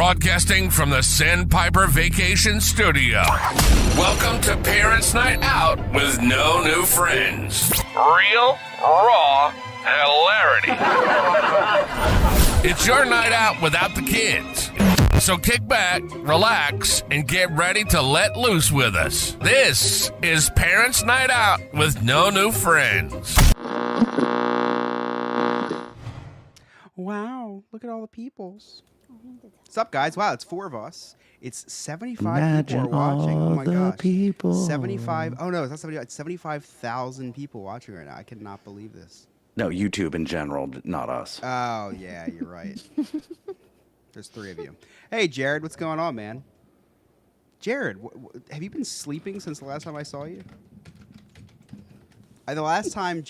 Broadcasting from the Sandpiper Vacation Studio. Welcome to Parents' Night Out with no new friends. Real, raw hilarity. It's your night out without the kids. So kick back, relax, and get ready to let loose with us. This is Parents' Night Out with no new friends. Wow, look at all the peoples. What's up, guys? Wow, it's 4 of us. It's 75 people are watching. Oh my gosh. People. 75. Oh no, it's not 75. It's 75,000 people watching right now. I cannot believe this. No, YouTube in general, not us. Oh, yeah, you're right. There's 3 of you. Hey, Jared, what's going on, man? Jared, have you been sleeping since the last time I saw you? The last time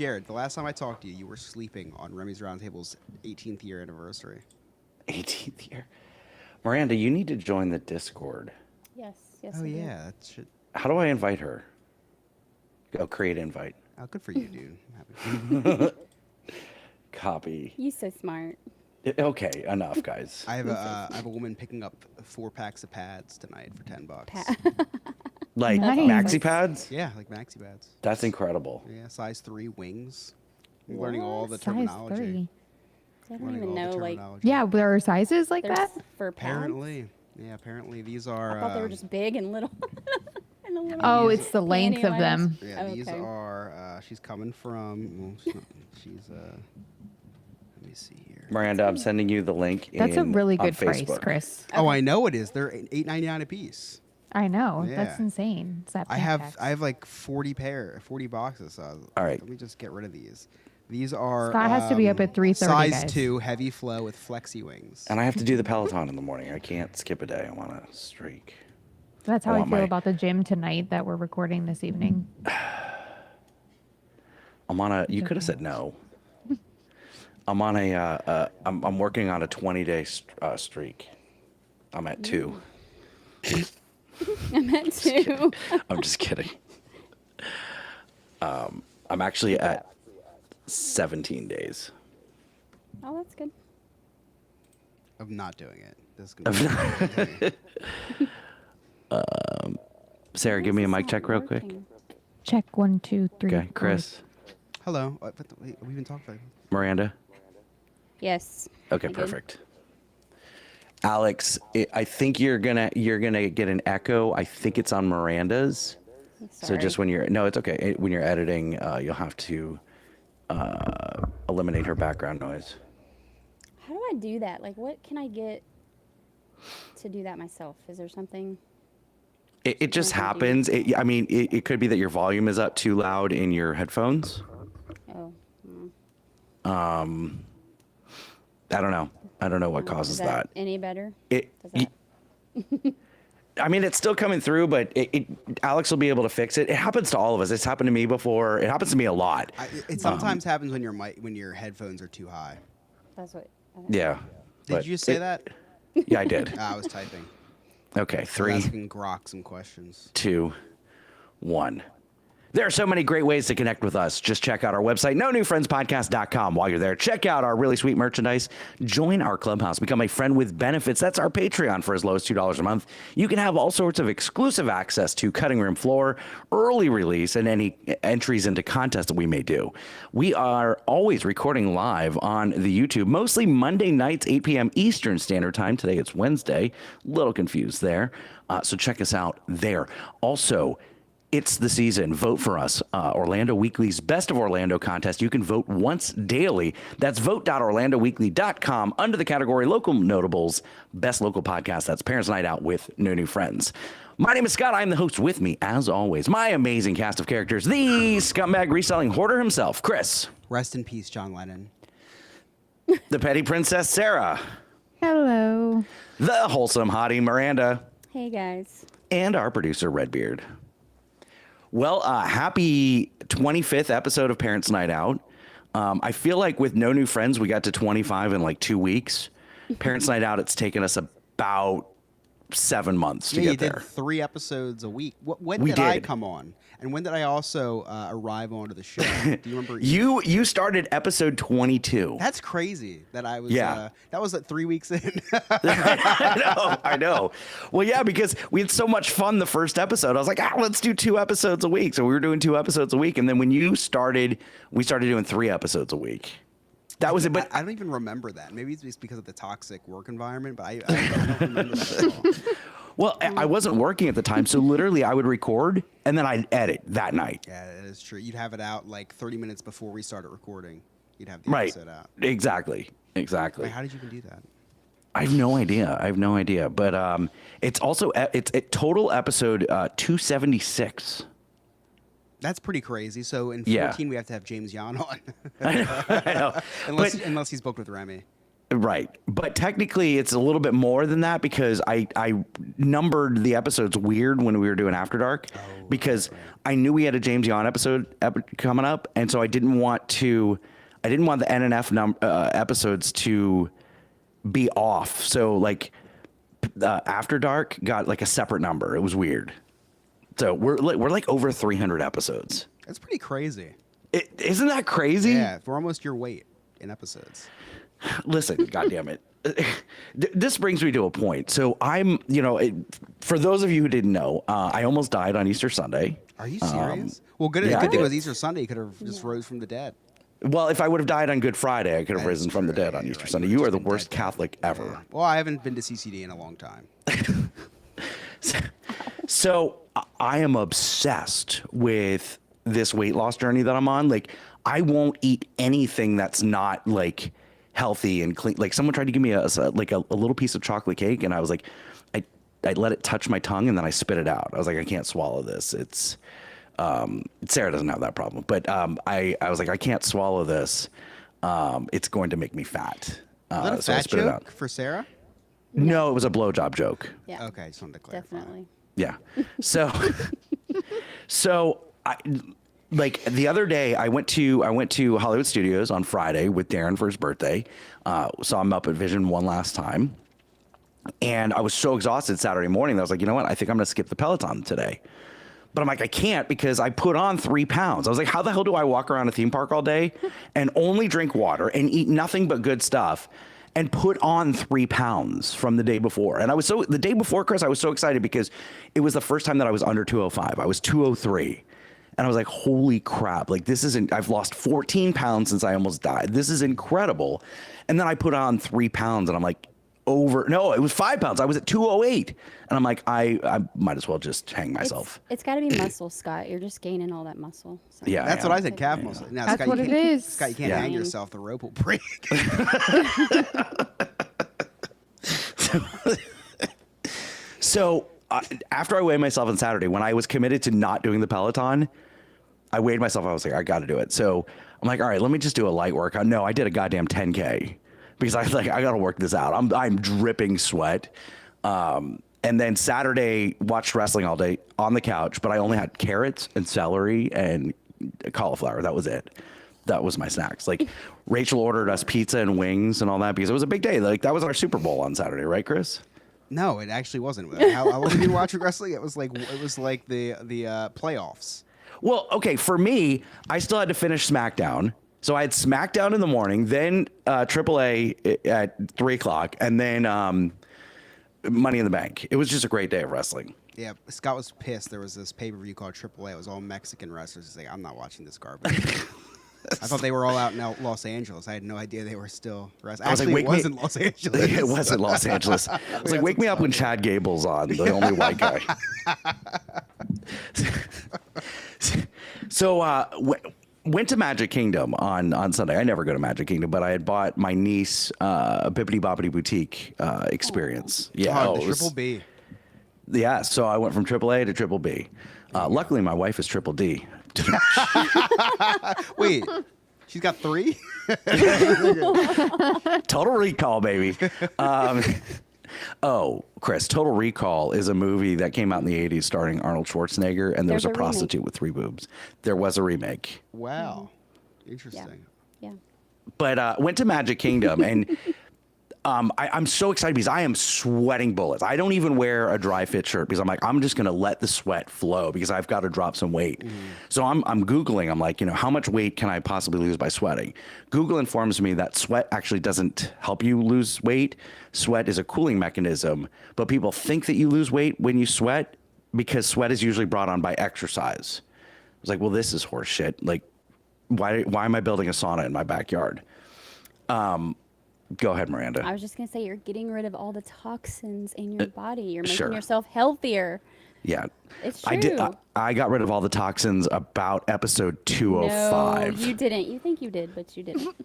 I talked to you, you were sleeping on Remy's Roundtable's 18th year anniversary. 18th year. Miranda, you need to join the Discord. Yes. Oh, yeah, that should. How do I invite her? Go create invite. Oh, good for you, dude. I'm happy. Copy. You're so smart. Okay, enough, guys. I have a woman picking up 4 packs of pads tonight for $10. Like Nice. maxi pads? Yeah, like maxi pads. That's incredible. Yeah, size 3 wings. I'm learning all the Size terminology. 3. I don't even know, like, Yeah, there are sizes like there's that. for pads. Apparently. Yeah, apparently these are. I thought they were just big and little. And a little Oh, it's the length of panty them. Yeah, Oh, these okay. are. She's coming from. Well, she's. Let me see here. Miranda, I'm sending you the link. That's a really on good price, Facebook. Chris. Oh, I know it is. They're $8.99 a piece. I know. Yeah. That's insane. It's that I have like 40 boxes. So All right. Let me just get rid of these. These are. Scott has to be up at 3:30, Size guys. 2, heavy flow with flexi wings. And I have to do the Peloton in the morning. I can't skip a day. I want to streak. That's how I want feel my- about the gym tonight that we're recording this evening. I'm on a. You could have said no. I'm on a. I'm working on a 20-day streak. I'm at 2. I'm at 2. I'm just kidding. I'm actually at 17 days. Oh, that's good. Of not doing it. This is gonna be Sarah, give me a mic check real quick. Check 1, 2, 3. Okay, Chris, Hello. We even talked about. Miranda. Yes. Okay, I did. perfect. Alex, I think you're gonna get an echo. I think it's on Miranda's. So Sorry. just when you're it's okay. When you're editing, you'll have to eliminate her background noise. How do I do that? Like, what can I get to do that myself? Is there something? It just What do I happens. It could be that your volume is up too loud in your headphones. Oh. I don't know. I don't know what causes Is that. any better? Does it's still coming through, but Alex will be able to fix it. It happens to all of us. It's happened to me before. It happens to me a lot. It sometimes happens when your headphones are too high. That's what. Yeah. Did but you just say that? Yeah, I did. I was typing. Okay, I was 3, asking Grok some questions. 2, 1. There are so many great ways to connect with us. Just check out our website, nonewfriendspodcast.com. While you're there, check out our really sweet merchandise. Join our clubhouse. Become a friend with benefits. That's our Patreon for as low as $2 a month. You can have all sorts of exclusive access to cutting room floor, early release, and any entries into contests that we may do. We are always recording live on the YouTube, mostly Monday nights, 8 p.m. Eastern Standard Time. Today it's Wednesday. A little confused there. So check us out there. Also, it's the season. Vote for us. Orlando Weekly's Best of Orlando contest. You can vote once daily. That's vote.orlandoweekly.com under the category Local Notables, Best Local Podcast. That's Parents Night Out with No New Friends. My name is Scott. I'm the host. With me, as always, my amazing cast of characters, the scumbag reselling hoarder himself, Chris. Rest in peace, John Lennon. The petty princess, Sarah. Hello. The wholesome hottie, Miranda. Hey guys. And our producer, Redbeard. Well, happy 25th episode of Parents Night Out. I feel like with no new friends, we got to 25 in like 2 weeks. Parents Night Out, it's taken us about 7 months to Yeah, you get did there. 3 episodes a week. When We did I did. come on? And when did I also arrive onto the show? Do you remember? You started episode 22. That's crazy that I was. Yeah. That was 3 weeks in. I know. Well, yeah, because we had so much fun the first episode. I was like, let's do 2 episodes a week. So we were doing 2 episodes a week. And then when you started, we started doing 3 episodes a week. That was it. But I don't even remember that. Maybe it's just because of the toxic work environment, but I don't remember that at all. well, I wasn't working at the time. So literally I would record and then I'd edit that night. Yeah, that is true. You'd have it out like 30 minutes before we started recording. You'd have the Right. episode out. Exactly. Wait, how did you even do that? I have no idea. But it's also it's total episode 276. That's pretty crazy. So in 14, Yeah. we have to have James Yan on. I know. unless he's booked with Remy. Right. But technically it's a little bit more than that because I numbered the episodes weird when we were doing After Dark because I knew we had a James Yan episode coming up. And so I didn't want the NNF episodes to be off. So like After Dark got like a separate number. It was weird. So we're like over 300 episodes. That's pretty crazy. Isn't that crazy? Yeah, we're almost your weight in episodes. Listen, goddamn it. This brings me to a point. So I'm, for those of you who didn't know, I almost died on Easter Sunday. Are you serious? Well, good. yeah, good I thing did. was Easter Sunday. You could have just rose from the dead. Well, if I would have died on Good Friday, I could have That risen is from the true. dead on Yeah, Easter right. Sunday. You You were are the just worst dead. Catholic ever. Yeah. Well, I haven't been to CCD in a long time. So I am obsessed with this weight loss journey that I'm on. Like, I won't eat anything that's not like healthy and clean. Like, someone tried to give me a little piece of chocolate cake, and I was like, I let it touch my tongue, and then I spit it out. I was like, I can't swallow this. It's Sarah doesn't have that problem, but I was like, I can't swallow this. It's going to make me fat. Was that a so I fat spit it out. joke for Sarah? No, it was a blowjob joke. Yeah. Okay, I just wanted to clarify. Definitely. Yeah. So I like the other day I went to Hollywood Studios on Friday with Darren for his birthday. Saw him up at Vision one last time. And I was so exhausted Saturday morning that I was like, you know what? I think I'm going to skip the Peloton today. But I'm like, I can't because I put on 3 pounds. I was like, how the hell do I walk around a theme park all day and only drink water and eat nothing but good stuff and put on 3 pounds from the day before? And the day before, Chris, I was so excited because it was the first time that I was under 205. I was 203. And I was like, holy crap. Like, I've lost 14 pounds since I almost died. This is incredible. And then I put on 3 pounds and I'm like, no, it was 5 pounds. I was at 208. And I'm like, I might as well just hang myself. It's got to be muscle, Scott. You're just gaining all that muscle. So. Yeah. That's I what I am. said, calf muscle. Now, That's Scott, what you it can't- is. Scott, you can't Yeah. hang yourself. The rope will break. So after I weighed myself on Saturday, when I was committed to not doing the Peloton, I weighed myself. I was like, I got to do it. So I'm like, all right, let me just do a light workout. No, I did a goddamn 10K because I was like, I got to work this out. I'm dripping sweat. And then Saturday, watched wrestling all day on the couch, but I only had carrots and celery and cauliflower. That was it. That was my snacks. Like, Rachel ordered us pizza and wings and all that because it was a big day. Like, that was our Super Bowl on Saturday, right, Chris? No, it actually wasn't. How long have you been watching wrestling? It was like the playoffs. Well, okay, for me, I still had to finish SmackDown. So I had SmackDown in the morning, then AAA at 3 o'clock, and then Money in the Bank. It was just a great day of wrestling. Yeah, Scott was pissed. There was this pay-per-view called AAA. It was all Mexican wrestlers. He's like, I'm not watching this garbage. I thought they were all out in Los Angeles. I had no idea they were still wrestling. I was like, Actually, it wake me- wasn't Los Angeles. It wasn't Los Angeles. I was like, wake me up when Chad Gable's on, the only white guy. So went to Magic Kingdom on Sunday. I never go to Magic Kingdom, but I had bought my niece a Bibbidi Bobbidi Boutique experience. Yeah, Oh, the it was- Triple B. Yeah, so I went from AAA to Triple B. Luckily, my wife is Triple D. Wait, she's got 3? Total Recall, baby. Chris, Total Recall is a movie that came out in the 80s starring Arnold Schwarzenegger, and there was There's a a remake. prostitute with 3 boobs. There was a remake. Wow. Interesting. Yeah. But went to Magic Kingdom, and I'm so excited because I am sweating bullets. I don't even wear a dry fit shirt because I'm like, I'm just going to let the sweat flow because I've got to drop some weight. So I'm Googling, I'm like, how much weight can I possibly lose by sweating? Google informs me that sweat actually doesn't help you lose weight. Sweat is a cooling mechanism, but people think that you lose weight when you sweat because sweat is usually brought on by exercise. I was like, well, this is horse shit. Like, why am I building a sauna in my backyard? Go ahead, Miranda. I was just gonna say you're getting rid of all the toxins in your body. You're making sure. yourself healthier. Yeah. It's true. I did. I got rid of all the toxins about episode 205. No, you didn't. You think you did, but you didn't.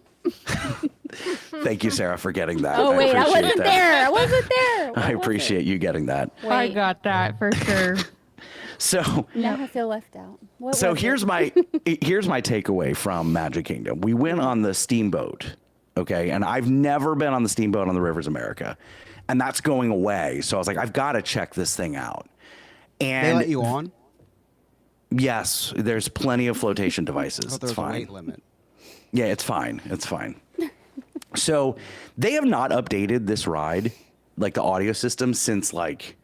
Thank you, Sarah, for getting that. Oh wait, I appreciate wasn't that. there. I wasn't there. What I was appreciate you getting that. it? I Wait, got that for sure. So now I feel left out. What So was here's it? my takeaway from Magic Kingdom. We went on the steamboat, okay, and I've never been on the steamboat on the Rivers America, and that's going away. So I was like, I've got to check this thing out. And They let you on? yes, there's plenty of flotation devices. I thought It's there was a fine. weight limit. Yeah, it's fine. It's fine. So they have not updated this ride, like the audio system, since like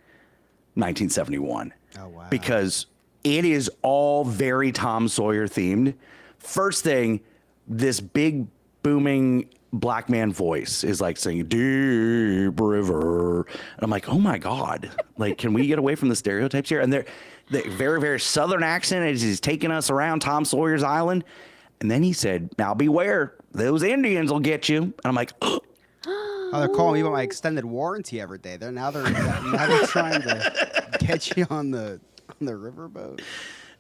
1971. Oh, wow. Because it is all very Tom Sawyer themed. First thing, this big booming black man voice is like saying "Deep River," and I'm like, oh my god, like, can we get away from the stereotypes here? And they're very, very southern accent as he's taking us around Tom Sawyer's Island, and then he said, "Now beware, those Indians will get you." And I'm like, oh, Oh, they're calling me about my extended warranty every day. Now they're trying to get you on the riverboat.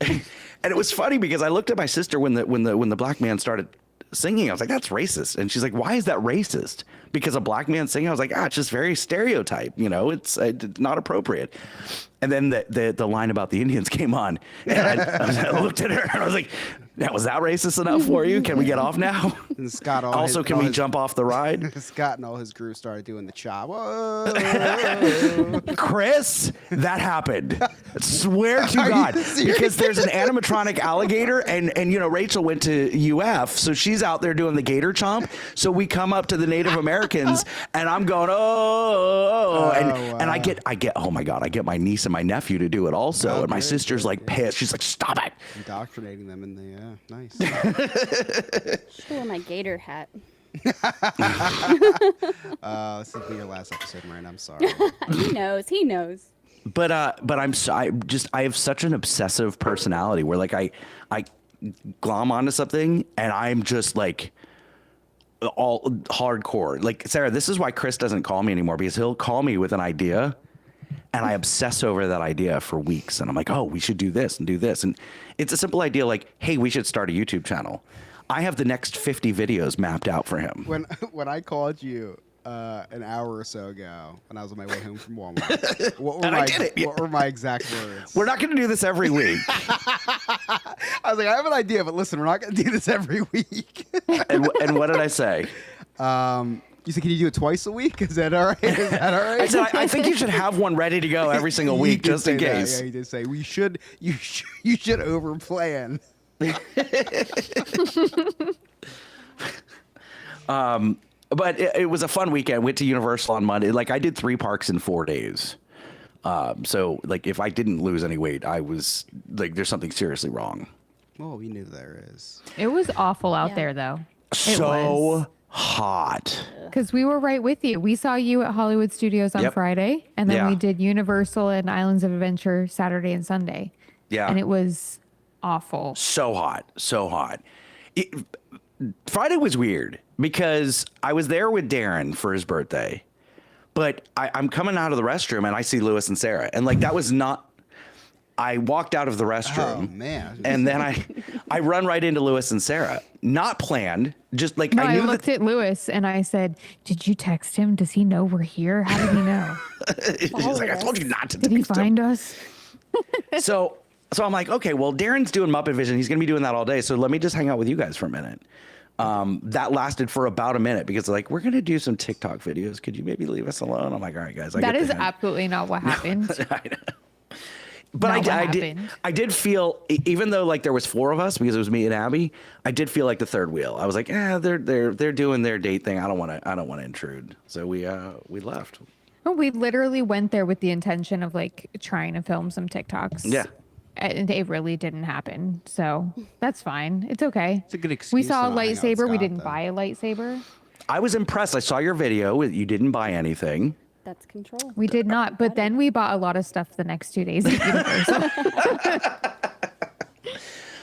and it was funny because I looked at my sister when the black man started singing. I was like, that's racist. And she's like, why is that racist? Because a black man singing? I was like, it's just very stereotype. It's not appropriate. And then the line about the Indians came on. And I looked at her and I was like, now, was that racist enough for you? Can we get off now? And Scott Can we jump off the ride? Scott and all his crew started doing the chop. Whoa. Chris, that happened. Swear to Are you God. serious? Because there's an animatronic alligator, and Rachel went to UF, so she's out there doing the gator chomp. So we come up to the Native Americans, and I'm going, and I get, oh my God, I get my niece and my nephew to do it also. Oh, And my good, sister's good, like pissed. She's like, stop it. Indoctrinating them in the nice. Should wear my gator hat. This will be your last episode, Miranda. I'm sorry. He knows. He knows. But I have such an obsessive personality where like I glom onto something and I'm just like all hardcore. Like, Sarah, this is why Chris doesn't call me anymore, because he'll call me with an idea and I obsess over that idea for weeks. And I'm like, oh, we should do this and do this. And it's a simple idea like, hey, we should start a YouTube channel. I have the next 50 videos mapped out for him. When I called you an hour or so ago when I was on my way home from Walmart, what were my exact words? We're not going to do this every week. I was like, I have an idea, but listen, we're not going to do this every week. and what did I say? You said, can you do it twice a week? Is that all right? Is that all right? I said, I think you should have one ready to go every single You week, did just in say that. case. Yeah, you did say you should over plan. But it was a fun weekend. Went to Universal on Monday. Like, I did 3 parks in 4 days. So like, if I didn't lose any weight, I was like, there's something seriously wrong. Well, we knew there is. It was awful out Yeah. there, though. So hot. Because we were right with you. We saw you at Hollywood Studios on Yep. Friday, and then Yeah. we did Universal and Islands of Adventure Saturday and Sunday. Yeah. And it was awful. So hot. So hot. Friday was weird because I was there with Darren for his birthday, but I'm coming out of the restroom and I see Lewis and Sarah. And like, that was not, I walked out of the restroom. Oh, man. And then I run right into Lewis and Sarah. Not planned. Just like, No, I I knew looked that. at Lewis and I said, "Did you text him? Does he know we're here? How did he know? He's like, I told you not to Did he text him. find us?" So I'm like, okay, well, Darren's doing Muppet Vision. He's going to be doing that all day. So let me just hang out with you guys for a minute. That lasted for about a minute because like, we're going to do some TikTok videos. Could you maybe leave us alone? I'm like, all right, guys. That is absolutely not what happened. I know. But Not what I happened. did feel, even though like there was 4 of us because it was me and Abby, I did feel like the third wheel. I was like, they're doing their date thing. I don't want to intrude. So we left. Oh, we literally went there with the intention of like trying to film some TikToks. Yeah. And it really didn't happen. So that's fine. It's okay. It's a good excuse. We saw to a not hang out with lightsaber. We Scott, didn't though. buy a lightsaber. I was impressed. I saw your video. You didn't buy anything. That's control. We did not. But then we bought a lot of stuff the next 2 days at Universal.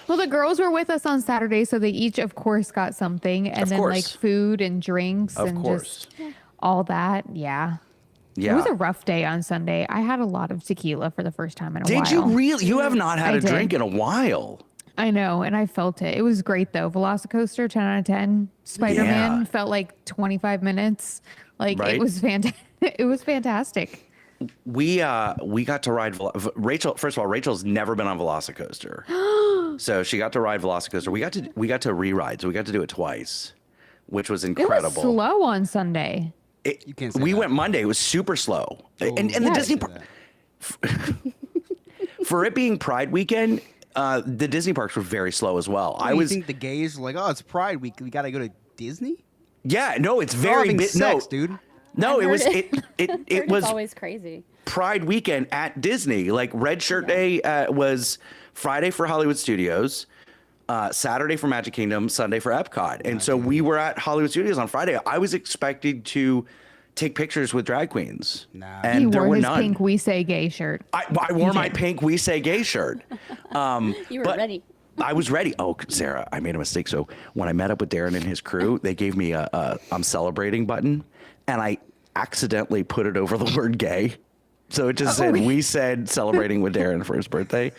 Well, the girls were with us on Saturday, so they each, of course, got something. And Of then like course. food and drinks Of and course. just all that. Yeah. Yeah. It was a rough day on Sunday. I had a lot of tequila for the first time in a while. Did you really? You have not had I a drink did. in a while. I know, and I felt it. It was great though. Velocicoaster, 10 out of 10. Spider-Man Yeah. felt like 25 minutes. Like Right. it was fantastic. It was fantastic. We got to ride Rachel. First of all, Rachel's never been on Velocicoaster, so she got to ride Velocicoaster. We got to re-ride, so we got to do it twice, which was It incredible. was slow on Sunday. It- You can't say we that. went Monday. It was super slow, and the Yeah. Disney Say park that. for it being Pride weekend, the Disney parks were very slow as well. I You was think the gays are like, oh, it's Pride Week. We got to go to Disney? yeah, no, it's They're all very having no, sex, dude. no, I it was heard it Heard it was it's always crazy. Pride weekend at Disney. Like Red Shirt Day was Friday for Hollywood Studios, Saturday for Magic Kingdom, Sunday for Epcot. And so we were at Hollywood Studios on Friday. I was expected to take pictures with drag queens. Nah. And He there wore were his none. pink We Say Gay shirt. I wore my pink We Say Gay shirt. You were but ready. I was ready. Oh, Sarah, I made a mistake. So when I met up with Darren and his crew, they gave me a I'm celebrating button, and I accidentally put it over the word gay. So it just said, we said celebrating with Darren for his birthday.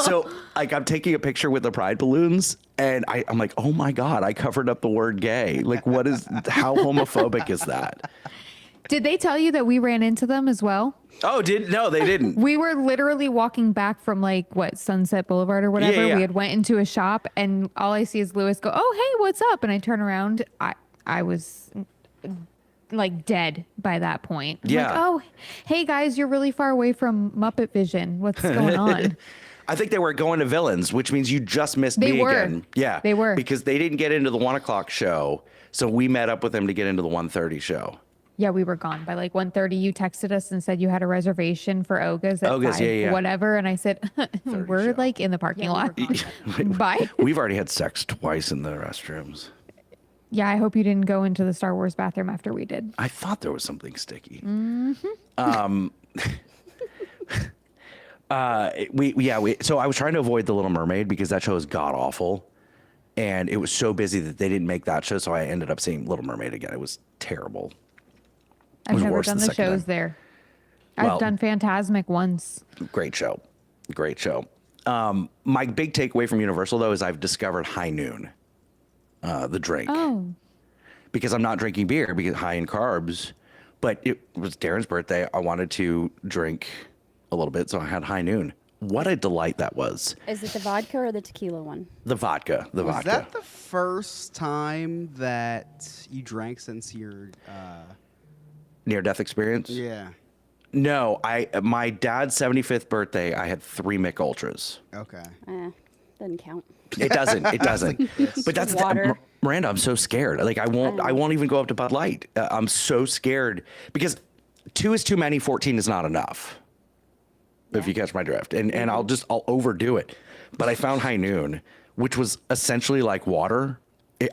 So like I'm taking a picture with the pride balloons and I'm like, oh my God, I covered up the word gay. Like how homophobic is that? Did they tell you that we ran into them as well? Oh, no, they didn't. We were literally walking back from like Sunset Boulevard or whatever. yeah. We had went into a shop and all I see is Lewis go, "Oh, hey, what's up?" And I turn around. I was like dead by that point. I'm Yeah. like, "Oh, hey guys, you're really far away from Muppet Vision. What's going on?" I think they were going to Villains, which means you just missed They me were. again. Yeah. They were. Because they didn't get into the 1:00 show. So we met up with them to get into the 1:30 show. Yeah, we were gone by like 1:30. You texted us and said you had a reservation for Oga's at Oga's, 5, yeah. whatever. And I said, we're show. like in the parking lot. we're Bye. We've already had sex twice in the restrooms. Yeah, I hope you didn't go into the Star Wars bathroom after we did. I thought there was something sticky. So I was trying to avoid The Little Mermaid because that show is god awful. And it was so busy that they didn't make that show. So I ended up seeing Little Mermaid again. It was terrible. I've was never worse done the the second shows time. there. Well- I've done Phantasmic once. Great show. Great show. My big takeaway from Universal, though, is I've discovered High Noon, the drink. Oh, Because I'm not drinking beer because high in carbs. But it was Darren's birthday. I wanted to drink a little bit, so I had High Noon. What a delight that was. Is it the vodka or the tequila one? The vodka. The Was vodka. that the first time that you drank since your, Near-death experience? yeah. No, my dad's 75th birthday, I had 3 Mick Ultras. Okay. Doesn't count. It doesn't. It doesn't. But that's Water. Miranda, I'm so scared. Like I won't even go up to Bud Light. I'm so scared because 2 is too many, 14 is not enough. If you catch my drift. And I'll overdo it. But I found High Noon, which was essentially like water.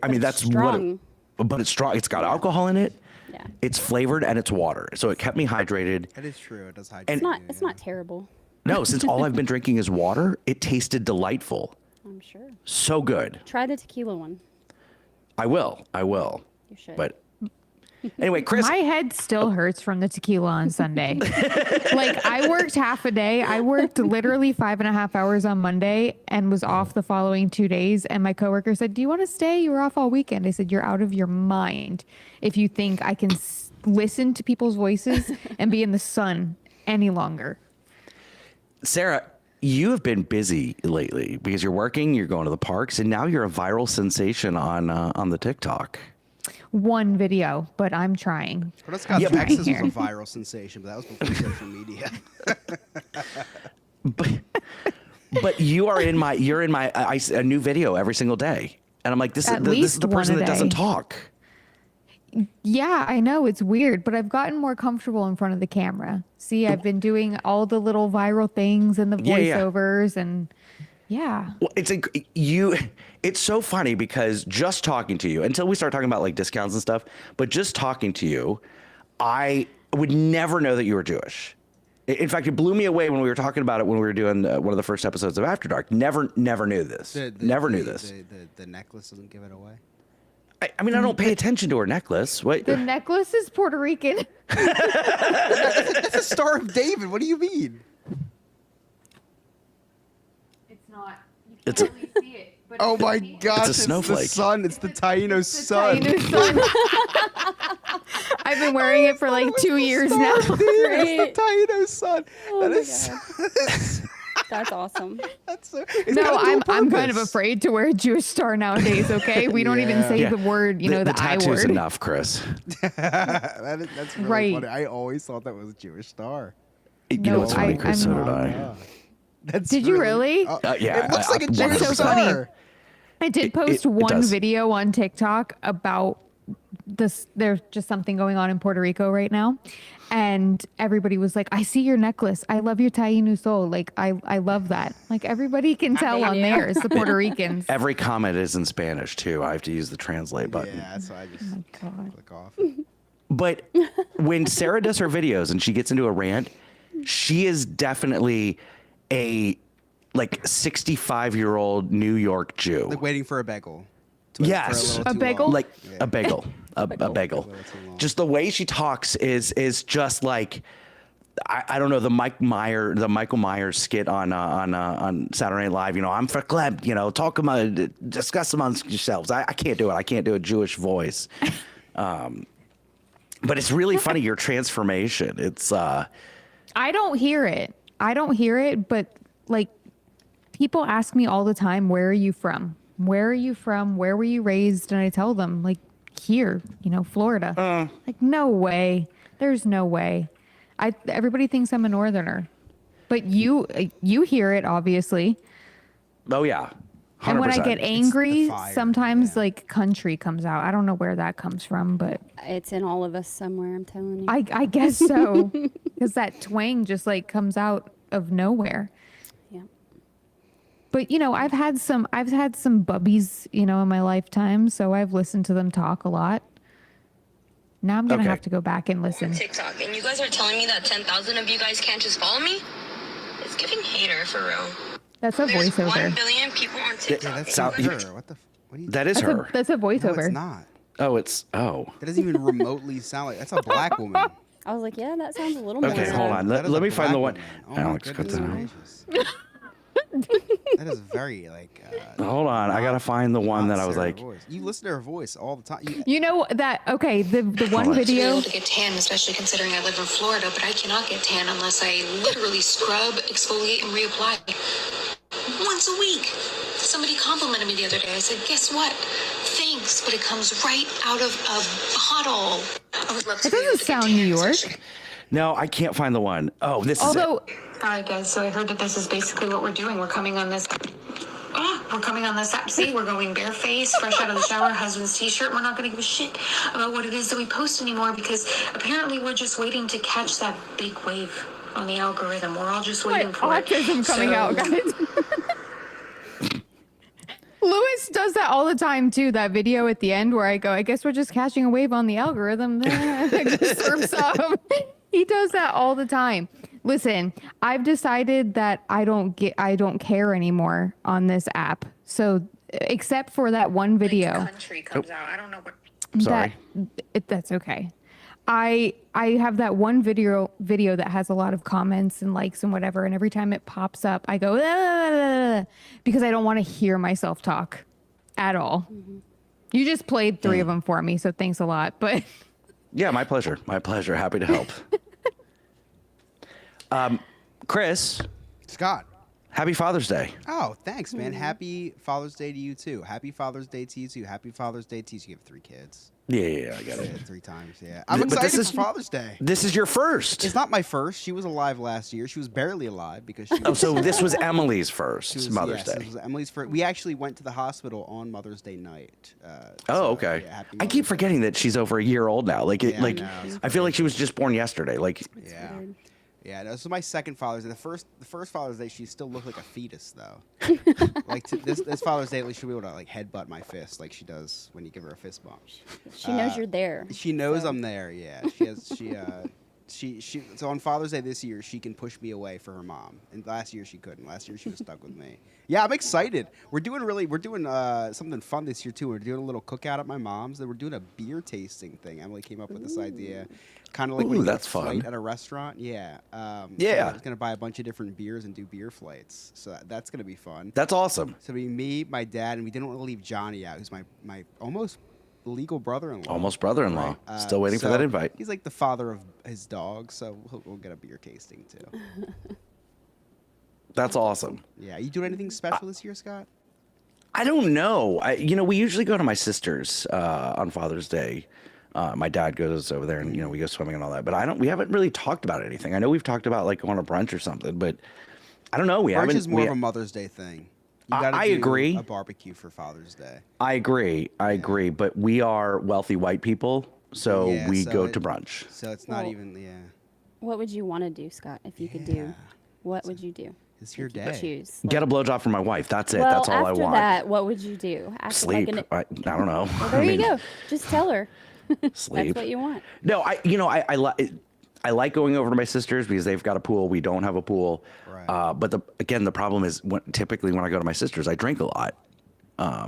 I mean, that's strong. but it's strong. It's got alcohol in it. Yeah. It's flavored and it's water. So it kept me hydrated. That is true. It does hydrate. And- It's not terrible. No, since all I've been drinking is water, it tasted delightful. I'm sure. So good. Try the tequila one. I will. You should. But anyway, Chris, my head still hurts from the tequila on Sunday. Like I worked half a day. I worked literally 5.5 hours on Monday and was off the following 2 days. And my coworker said, "Do you want to stay? You were off all weekend." I said, "You're out of your mind if you think I can listen to people's voices and be in the sun any longer." Sarah, you have been busy lately because you're working, you're going to the parks, and now you're a viral sensation on the TikTok. One video, but I'm trying. What else got Yeah, but- Texas was a viral sensation, but that was before social media. but you're in my a new video every single day, and I'm like, this is the person that doesn't talk. Yeah, I know it's weird, but I've gotten more comfortable in front of the camera. See, I've been doing all the little viral things and the voiceovers and yeah. Well, it's so funny because just talking to you, until we start talking about like discounts and stuff, but just talking to you, I would never know that you were Jewish. In fact, it blew me away when we were talking about it when we were doing one of the first episodes of After Dark. Never knew this. Never knew this. The necklace doesn't give it away. I mean, I don't pay attention to her necklace. What? The necklace is Puerto Rican. That's a Star of David. What do you mean? It's not. You It's can't really see it. But Oh my gosh! It's a snowflake. the sun. It's the Taino sun. I've been wearing it for like 2 years now. It's the Taino sun. Oh That my is. That's awesome. That's so, it's No, got a dual I'm kind of purpose. afraid to wear a Jewish star nowadays. Okay, we don't even say Yeah. the word, the I tattoo's word. enough, Chris. That's really Right. funny. I always thought that was a Jewish star. You know No, what's funny, Chris? So I'm- did I. Yeah. That's Did you really? Yeah, It looks like a That's Jewish so star. funny. I did post it one does. video on TikTok about this. There's just something going on in Puerto Rico right now. And everybody was like, I see your necklace. I love your Taino soul. Like, I love that. Like, everybody can tell on there. It's the Puerto Ricans. Every comment is in Spanish too. I have to use the translate button. Yeah, so I just God. click off. But when Sarah does her videos and she gets into a rant, she is definitely a like 65-year-old New York Jew. Like waiting for a bagel. Yes. A bagel? Like a bagel, a bagel. little too long. Just the way she talks is just like I don't know, the Michael Myers skit on Saturday Night Live. I'm for Gleb. Talk about, discuss amongst yourselves. I can't do it. I can't do a Jewish voice. But it's really funny, your transformation. It's I don't hear it. But like, people ask me all the time, where are you from? Where are you from? Where were you raised? And I tell them, like, here, Florida. Like, no way. There's no way. Everybody thinks I'm a northerner. But you hear it, obviously. oh yeah, 100%. And when I get angry, fire, sometimes yeah. like country comes out. I don't know where that comes from, but It's in all of us somewhere, I'm telling you. I guess so. Because that twang just like comes out of nowhere. Yeah. But I've had some bubbies, in my lifetime, so I've listened to them talk a lot. Now I'm gonna Okay. have to go back and listen. TikTok, and you guys are telling me that 10,000 of you guys can't just follow me? It's giving hater for real. That's a There's 1 voiceover. billion people on TikTok. Yeah, that's Sound- not her. What the? What are you? That is That's her. that's a No, voiceover. it's not. Oh. That doesn't even remotely sound like. That's a black woman. I was like, yeah, that sounds a little more. Okay, hold on. That is Let a me find the black one. woman. Oh my Alex, cut goodness that out. gracious. That is very like. Hold on, I gotta find the one not that I was Sarah like. voice. You listen to her voice all the time. You know that? Okay, the one on. To be video. able to get tan, especially considering I live in Florida, but I cannot get tan unless I literally scrub, exfoliate, and reapply once a week. Somebody complimented me the other day. I said, guess what? Thanks, but it comes right out of a bottle. I would love to That be able doesn't to get sound tan, New York. especially- No, I can't find the one. Oh, this is it. Although All right, guys. So I heard that this is basically what we're doing. We're coming on this. We're coming on this app. See, we're going barefaced, fresh out of the shower, husband's t-shirt. We're not going to give a shit about what it is that we post anymore because apparently we're just waiting to catch that big wave on the algorithm. We're all just waiting for it. autism coming So- out, guys. Lewis does that all the time too. That video at the end where I go, I guess we're just catching a wave on the algorithm. It just surfs up. He does that all the time. Listen, I've decided that I don't care anymore on this app. So except for that one video. Country comes out. I don't know what. Sorry. That's okay. I have that one video that has a lot of comments and likes and whatever, and every time it pops up, I go "Ah," because I don't want to hear myself talk at all. You just played 3 of them for me, so thanks a lot. But Yeah, my pleasure. My pleasure. Happy to help. Chris, Scott. Happy Father's Day. Oh, thanks, man. Happy Father's Day to you too. Happy Father's Day to you too. Happy Father's Day to you. You have 3 kids. Yeah, I got Yeah, it. 3 times. Yeah, I'm But excited this is- for Father's Day. This is your first. It's not my first. She was alive last year. She was barely alive because she. Oh, Was, so this was Emily's first she was- Mother's yes, Day. This was Emily's first. We actually went to the hospital on Mother's Day night. Oh, okay. Yeah, happy I keep Mother's Day. forgetting that she's over a year old now. Like, Yeah, I like know, it's I feel like she was just born yesterday. Like, Yeah. weird. Yeah, no, this is my second Father's Day. The first Father's Day, she still looked like a fetus, though. Like this Father's Day, at least she'll be able to like headbutt my fist, like she does when you give her a fist bump. She knows you're there. She knows so- I'm there. Yeah, she has. She. So on Father's Day this year, she can push me away for her mom, and last year she couldn't. Last year she was stuck with me. Yeah, I'm excited. We're doing something fun this year too. We're doing a little cookout at my mom's. Then we're doing a beer tasting thing. Emily came up with this idea, kind of like when Ooh, you get a that's fun. flight at a restaurant. Yeah. Yeah. So I was gonna buy a bunch of different beers and do beer flights. So that's gonna be fun. that's awesome. So it'll be me, my dad, and we didn't want to leave Johnny out, who's my almost legal brother-in-law. Almost brother-in-law. Right. Still waiting for so that invite. He's like the father of his dog, so we'll get a beer tasting too. That's awesome. Yeah, you doing anything special this year, Scott? I don't know. We usually go to my sister's on Father's Day. My dad goes over there, and we go swimming and all that. But we haven't really talked about anything. I know we've talked about like going to brunch or something, but I don't know. We Brunch haven't. is more of a Mother's Day thing. You gotta I do agree. A barbecue for Father's Day. I agree. But we are wealthy white people, so Yeah, we so go it- to brunch. So it's not Well, even. Yeah, What would you want to do, Scott? If you could Yeah. do, what would you do? it's your If you could day. choose. Get a blowjob from my wife. That's it. Well, That's all I after want. that, what would you do? After, Sleep. Like I don't know. well, there you go. Just tell her. Sleep. That's what you want. No, I like going over to my sister's because they've got a pool. We don't have a pool. Right. But the problem is typically when I go to my sister's, I drink a lot.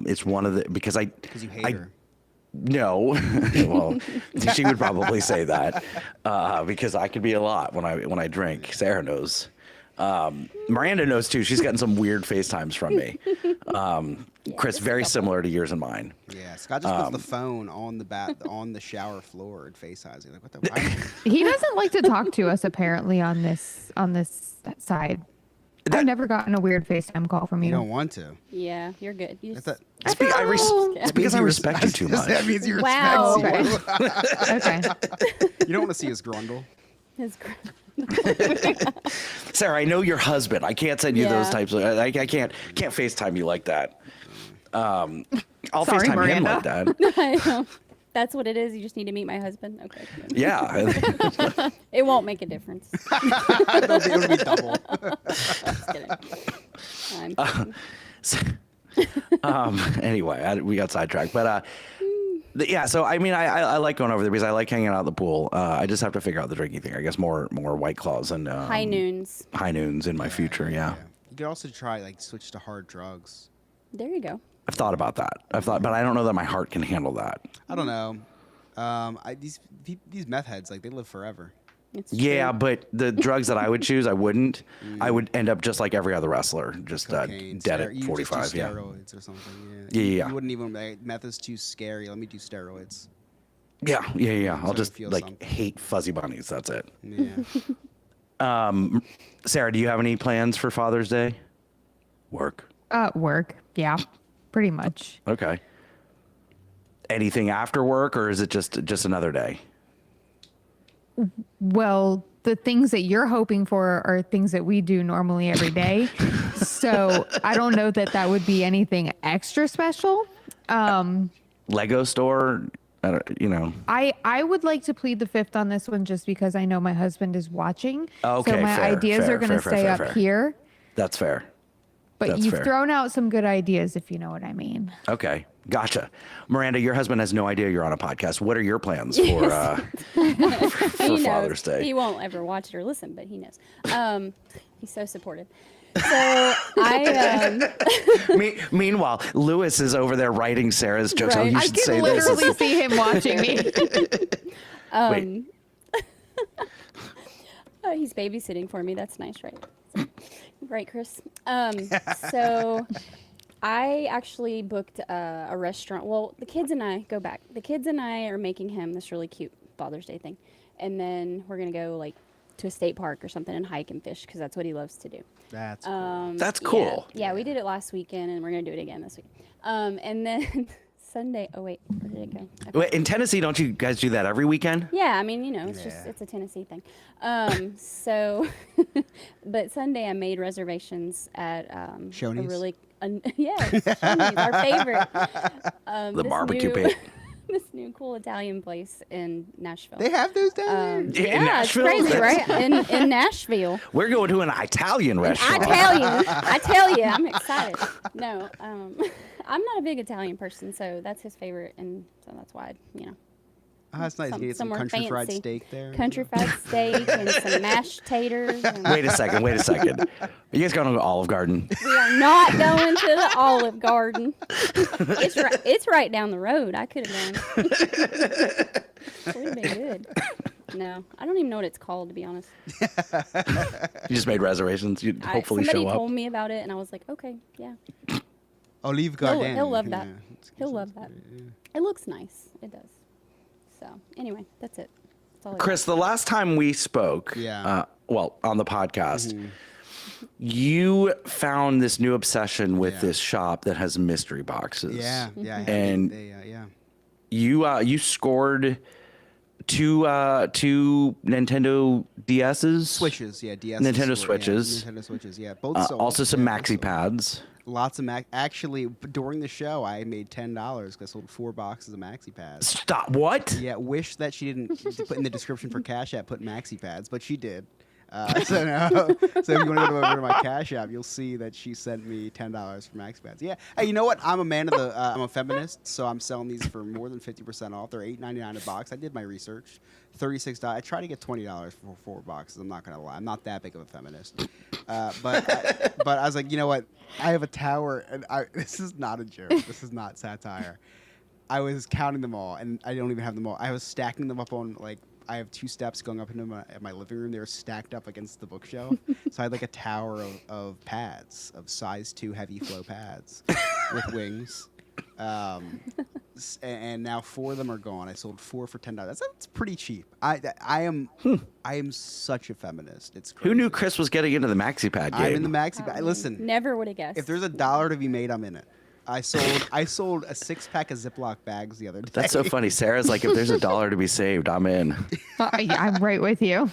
It's one of the because Because you hate her. No, well, she would probably say that because I could be a lot when I drink. Sarah knows. Miranda knows too. She's gotten some weird FaceTimes from me. Chris, very similar to yours and mine. Yeah, Scott just puts the phone on the shower floor and FaceTimes. You're like, what the? He doesn't like to talk to us apparently on this side. I've never gotten a weird FaceTime call from You you. don't want to. Yeah, you're good. You just, That's It's because I respect you too much. That means you respect Wow. you. Okay. You don't want to see his grundle. it's great. Sarah, I know your husband. I can't send you those Yeah. types of. I can't FaceTime you like that. I'll Sorry, FaceTime him Miranda. like that. I know. That's what it is. You just need to meet my husband. Okay. Yeah. It won't make a difference. It'll be double. Just kidding. I'm kidding. Anyway, we got sidetracked, but yeah. So I mean, I like going over there because I like hanging out at the pool. I just have to figure out the drinking thing. I guess more White Claws and High noons. High noons in my future. Yeah. You could also try switch to hard drugs. There you go. I've thought about that. But I don't know that my heart can handle that. I don't know. These meth heads they live forever. It's Yeah, true. but the drugs that I would choose, I wouldn't. I would end up just like every other wrestler, just Cocaine, dead you at 45. just do Yeah. steroids or something. Yeah. You wouldn't even meth is too scary. Let me do steroids. Yeah. I'll So just feel like something. hate fuzzy bunnies. That's it. Yeah. Sarah, do you have any plans for Father's Day? Work. Work. Yeah. Pretty much. Okay. Anything after work, or is it just another day? Well, the things that you're hoping for are things that we do normally every day. So I don't know that would be anything extra special. Lego store, I would like to plead the fifth on this one just because I know my husband is watching. Okay, So my fair, ideas fair, are going to fair, stay fair, up fair. here. That's fair. But That's you've fair. thrown out some good ideas, if you know what I mean. Okay, gotcha. Miranda, your husband has no idea you're on a podcast. What are your plans for He knows. Father's Day? He won't ever watch it or listen, but he knows. He's so supportive. So I Meanwhile, Lewis is over there writing Sarah's jokes. Oh, Right. you I should I say can this. literally see him watching me. Wait, he's babysitting for me. That's nice, right? Right, Chris. So I actually booked a restaurant. Well, the kids and I go back. The kids and I are making him this really cute Father's Day thing, and then we're gonna go to a state park or something and hike and fish because that's what he loves to do. That's cool. That's cool. Yeah, we did it last weekend and we're gonna do it again this week. And then Sunday. Oh wait, where did it go? Wait, in Tennessee, don't you guys do that every weekend? Yeah, I mean, it's a Tennessee thing. So, but Sunday I made reservations at Shoney's? a really yes, Shoney's, our favorite. The this barbecue new- pit. This new cool Italian place in Nashville. They have those down there? In yeah, Nashville? it's crazy, right? In Nashville. We're going to an Italian restaurant. I tell you, I'm excited. No, I'm not a big Italian person, so that's his favorite, and so that's why, Oh, that's nice. You get some somewhere country fried fancy. steak there. Country fried steak and some mashed taters. And Wait a second. Are you guys going to Olive Garden? we are not going to the Olive Garden. It's right down the road. I could have gone. It would have been good. No, I don't even know what it's called, to be honest. You just made reservations. You hopefully somebody show up. told me about it, and I was like, okay, yeah. Olive Garden. He'll love that. Yeah, it's- He'll love that. It looks nice. It does. So anyway, that's it. That's all I got. Chris, the last time we spoke, Yeah. on the podcast, you found this new obsession with Yeah. this shop that has mystery boxes. Yeah, Mm-hmm. yeah. And yeah. you scored two Nintendo DSs, Switches, yeah. DS. Nintendo Switches. Yeah, Nintendo Switches, yeah. Both sold. also some Yeah, both maxi sold. pads. Lots of Actually, during the show, I made $10 because I sold 4 boxes of maxi pads. Stop! What? Yeah, wish that she didn't put in the description for Cash App, put maxi pads, but she did. So if you want to go over to my Cash App, you'll see that she sent me $10 for maxi pads. Yeah. Hey, you know what? I'm a man of the. I'm a feminist, so I'm selling these for more than 50% off. They're $8.99 a box. I did my research. $36. I try to get $20 for 4 boxes. I'm not gonna lie. I'm not that big of a feminist. But I was like, you know what? I have a tower, and this is not a joke. This is not satire. I was counting them all, and I don't even have them all. I was stacking them up on I have 2 steps going up into my living room. They were stacked up against the bookshelf. So I had like a tower of pads, of size 2 heavy flow pads with wings. And now 4 of them are gone. I sold 4 for $10. That's pretty cheap. I am such a feminist. It's crazy. Who knew Chris was getting into the maxi pad game? I'm in the maxi pad. Listen, Never would have guessed. if there's $1 to be made, I'm in it. I sold a 6-pack of Ziploc bags the other day. That's so funny. Sarah's like, if there's $1 to be saved, I'm in. I'm right with you.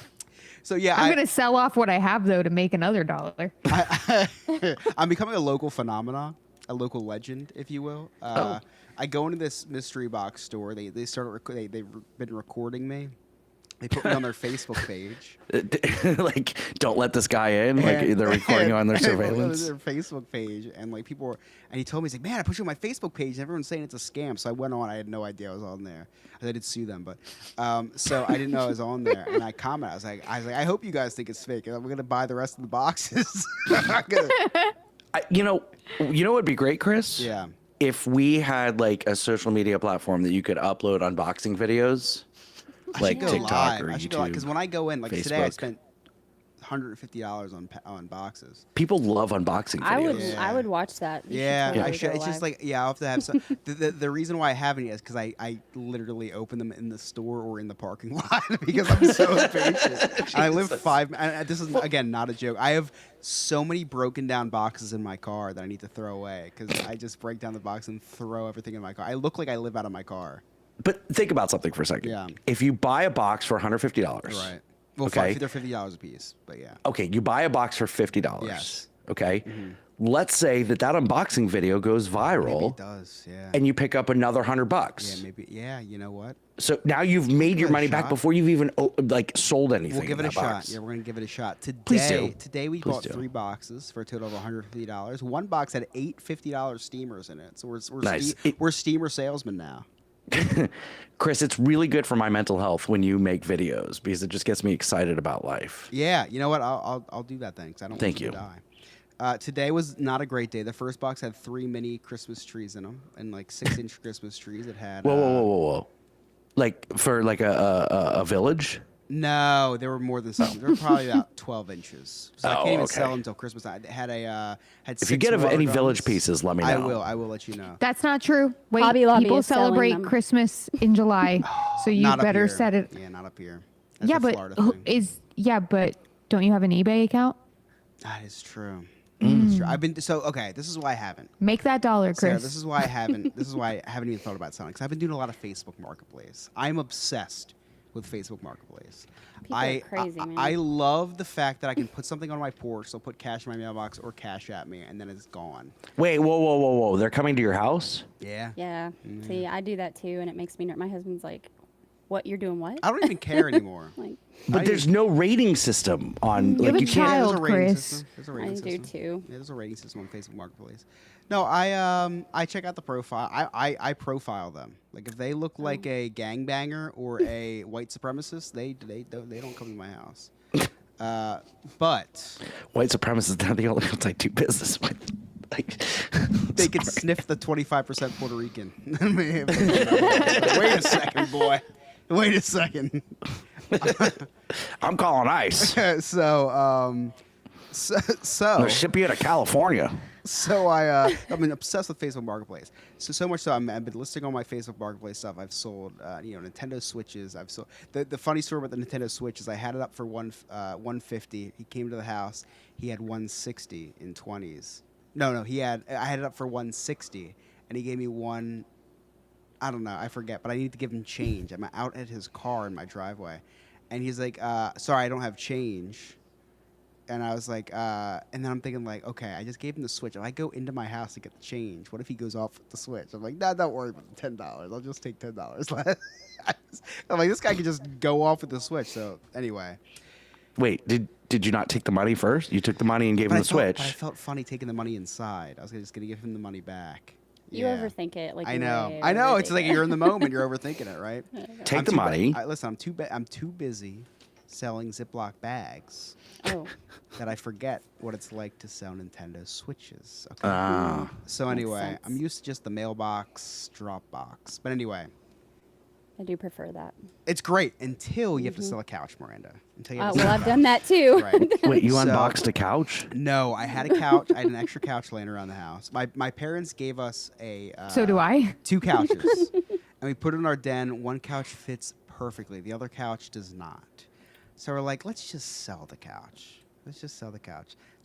So yeah, I'm going to sell off what I have, though, to make another $1. I'm becoming a local phenomenon, a local legend, if you will. I go into this mystery box store. They've been recording me. They put me on their Facebook page. Like, don't let this guy in. Like, they're recording on their and surveillance. their Facebook page, and like people were, and he told me, he's like, man, I put you on my Facebook page, and everyone's saying it's a scam. So I went on. I had no idea I was on there. I did sue them, but so I didn't know I was on there, and I commented. I was like, I hope you guys think it's fake. I'm gonna buy the rest of the boxes. You know what'd be great, Chris? Yeah. If we had like a social media platform that you could upload unboxing videos, like TikTok or I should go YouTube. because when I go in, like today, I Facebook. spent $150 on boxes. People love unboxing videos. I would watch that. You should Yeah, totally I should. go It's just live. like I'll have to have some. The reason why I haven't is because I literally open them in the store or in the parking lot because I'm so impatient. And I live 5. And this is again not a joke. I have so many broken down boxes in my car that I need to throw away because I just break down the box and throw everything in my car. I look like I live out of my car. But think about something for a second. Yeah. If you buy a box for $150, Right. Well, Okay. they're $50 a piece, but yeah. Okay, you buy a box for $50. Yes. Okay. Let's say that unboxing video goes Maybe viral it does. Yeah. and you pick up another $100. Yeah, maybe. Yeah, you know what? So now you've made your it a money back shot. before you've even sold anything. We'll give in it a that shot. box. Yeah, we're gonna give it a shot Please today. do. Today we Please bought do. 3 boxes for a total of $150. One box had 8 $50 steamers in it, so we're Nice. we're steamer salesmen now. Chris, it's really good for my mental health when you make videos because it just gets me excited about life. Yeah, you know what? I'll do that thing 'cause I don't Thank want you you. to die. Today was not a great day. The first box had 3 mini Christmas trees in them and like 6-inch Christmas trees. It had Whoa. Like for like a village? No, there were more than some. They were probably about 12 inches. So I can't even okay. sell them until Christmas. I had If you get any village pieces, let me know. I will let you know. That's not true. Wait, Hobby Lobby people is selling celebrate them. Christmas in July, so you Not up better here. set it. Yeah, not up here. That's Yeah, a but Florida thing. Yeah, but don't you have an eBay account? That is true. That's true. Okay. This is why I haven't. Make that dollar, Chris. Sarah, this is why I haven't. This is why I haven't even thought about selling because I've been doing a lot of Facebook Marketplace. I'm obsessed with Facebook Marketplace. People are crazy, man. I love the fact that I can put something on my porch, so put cash in my mailbox or cash at me, and then it's gone. Wait, whoa. They're coming to your house? Yeah. Yeah. See, I do that too, and it makes me nervous. My husband's like, "What? You're doing what?" I don't even care anymore. Like, But there's no rating system on You have a you can't. child. There's a rating Chris. system. There's a rating I do system. too. Yeah, there's a rating system on Facebook Marketplace. No, I check out the profile. I profile them. Like if they look like a gangbanger or a white supremacist, they don't come to my house. But White supremacists, they're the only ones I do business with. Like, they could sniff the 25% Puerto Rican. Wait a second, boy. Wait a second. I'm calling ICE. So I'll ship you to California. So I'm obsessed with Facebook Marketplace. So much so I've been listing on my Facebook Marketplace stuff. I've sold Nintendo Switches. I've sold the funny story about the Nintendo Switch is I had it up for 150. He came to the house. He had 160 in 20s. No, I had it up for 160, and he gave me one. I don't know. I forget, but I need to give him change. I'm out at his car in my driveway, and he's like, "Sorry, I don't have change." And I was like, and then I'm thinking like, okay, I just gave him the Switch. If I go into my house to get the change, what if he goes off with the Switch? I'm like, nah, don't worry about the $10. I'll just take $10. I'm like, this guy could just go off with the Switch. So anyway. Wait, did you not take the money first? You took the money and gave him the Switch. But I felt funny taking the money inside. I was just going to give him the money back. You overthink it. Like I know. It's like you're in the moment. You're overthinking it, right? Take the money. Listen, I'm too busy selling Ziploc bags. Oh. That I forget what it's like to sell Nintendo Switches. Okay. So anyway, sense. I'm used to just the mailbox, drop box. But anyway, I do prefer that. it's great until you have to sell a couch, Miranda. Until you have to Well, sell I've done that too. Right. Wait, you So- unboxed a couch? No, I had a couch. I had an extra couch laying around the house. My parents gave us So do I. 2 couches, and we put it in our den. One couch fits perfectly. The other couch does not. So we're like, let's just sell the couch. So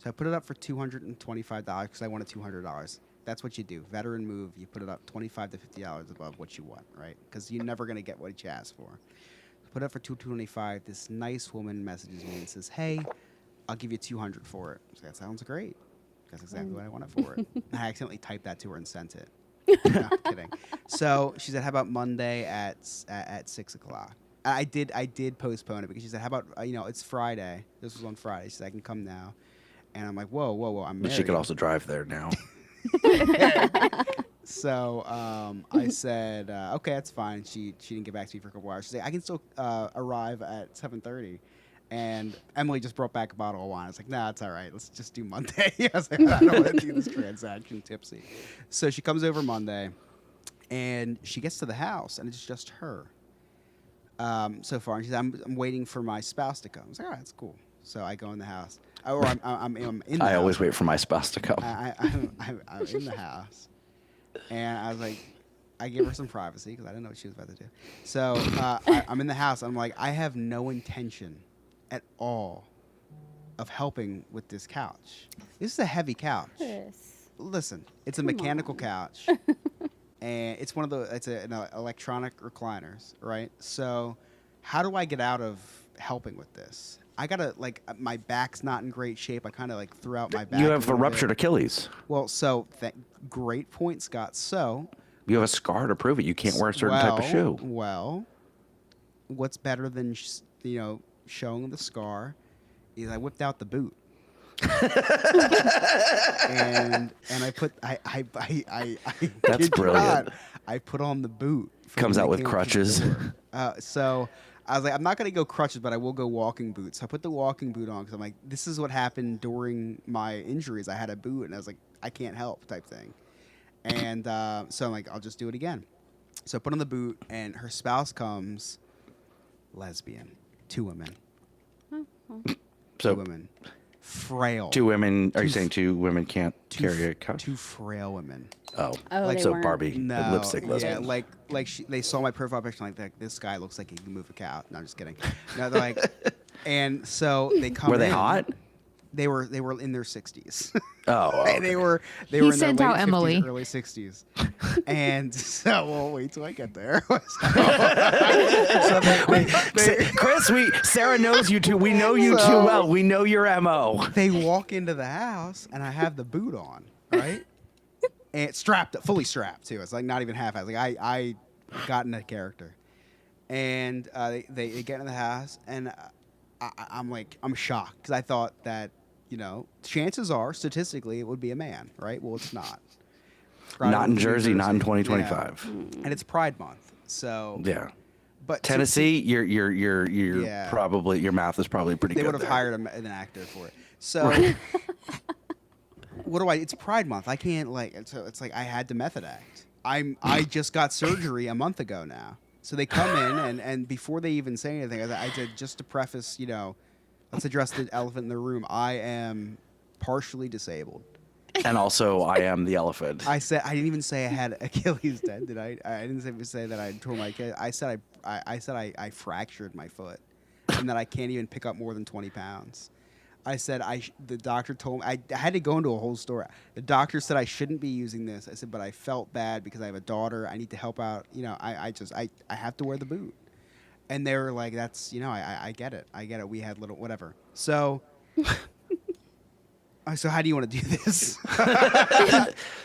I put it up for $225 because I wanted $200. That's what you do. Veteran move. You put it up $25 to $50 above what you want, right? Because you're never going to get what you ask for. Put it up for $225. This nice woman messages me and says, hey, I'll give you $200 for it. So that sounds great. That's exactly what I wanted for it. I accidentally typed that to her and sent it. No, I'm kidding. So she said, how about Monday at 6 o'clock? I did postpone it because she said, how about, it's Friday. This was on Friday. She said, I can come now. And I'm like, whoa, I'm But married. she could also drive there now. So I said, okay, that's fine. She didn't get back to me for a couple hours. She said, I can still arrive at 7:30. And Emily just brought back a bottle of wine. I was like, nah, it's all right. Let's just do Monday. I was like, I don't want to do this transaction tipsy. So she comes over Monday, and she gets to the house, and it's just her. So far, and she said, I'm waiting for my spouse to come. I was like, all right, that's cool. So I go in the house, or I'm in the I house. always wait for my spouse to come. I'm in the house, and I was like, I gave her some privacy because I didn't know what she was about to do. So I'm in the house. I'm like, I have no intention at all of helping with this couch. This is a heavy couch. Chris. Listen, it's a mechanical couch. And it's one of an electronic recliners, right? So how do I get out of helping with this? I gotta, my back's not in great shape. I kind of threw out my back. You have a ruptured Achilles. Well, so great point, Scott. So You have a scar to prove it. You can't wear a certain type of shoe. Well, what's better than showing the scar is I whipped out the boot. and I put I That's kid you brilliant. not, I put on the boot. Comes out with came up to the crutches. door. So I was like, I'm not gonna go crutches, but I will go walking boots. So I put the walking boot on because I'm like, this is what happened during my injuries. I had a boot, and I was like, I can't help type thing. And so I'm like, I'll just do it again. So I put on the boot, and her spouse comes, lesbian, 2 women, So 2 women. Frail. 2 women. Are you Two- saying 2 women can't two carry a f- couch? 2 frail women. Oh, Oh, like they so weren't. Barbie, No, lipstick yeah, lesbian. they saw my profile picture like this guy looks like he can move a couch. No, I'm just kidding. No, they're like And so they come Were they in. hot? They were in their 60s. Oh, okay. They were He in their sent late out 50s, Emily. early 60s. And so we'll wait till I get there. Chris, Sarah knows you too. We know you too So- well. We know your MO. They walk into the house and I have the boot on, right? And it's fully strapped too. It's like not even half. I got in a character. And they get in the house and I'm shocked because I thought that, chances are statistically it would be a man, right? Well, it's not. Not in New Jersey, not in Yeah. 2025. And it's Pride Month, so Yeah. But Tennessee, you're Yeah. probably, your math is probably pretty they good would have there. hired an actor for it. So what do it's Pride Month. I can't so it's like I had to method act. I just got surgery a month ago now. So they come in and before they even say anything, I did just to preface, let's address the elephant in the room. I am partially disabled. And also, I am the elephant. I didn't even say I had Achilles tendon. Did I? I didn't even say that I tore my Achilles. I said I fractured my foot, and that I can't even pick up more than 20 pounds. I said the doctor told me I had to go into a whole story. The doctor said I shouldn't be using this. I said, but I felt bad because I have a daughter. I need to help out. I have to wear the boot. And they were like, that's I get it. I get it. We had little whatever. So. So how do you want to do this?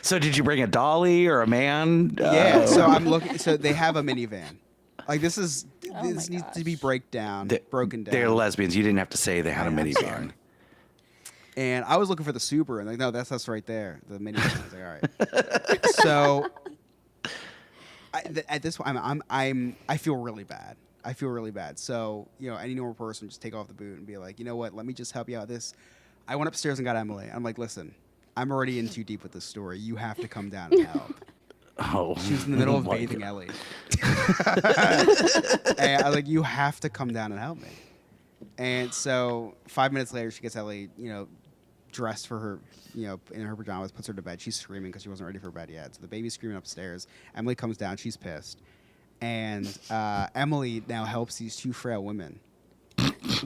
So did you bring a dolly or a man? Yeah. So I'm looking. So they have a minivan. Like this needs to be broken down. They're lesbians. You didn't have to say they had a minivan. And I was looking for the Subaru, and like, no, that's us right there, the minivan. I was like, all right. So at this point, I feel really bad. I feel really bad. So any normal person just take off the boot and be like, you know what? Let me just help you out. I went upstairs and got Emily. I'm like, listen, I'm already in too deep with this story. You have to come down and help. Oh, She was in the middle of my bathing God. Ellie. And I was like, you have to come down and help me. And so 5 minutes later, she gets Ellie, dressed for her, in her pajamas, puts her to bed. She's screaming because she wasn't ready for bed yet. So the baby's screaming upstairs. Emily comes down. She's pissed. And Emily now helps these two frail women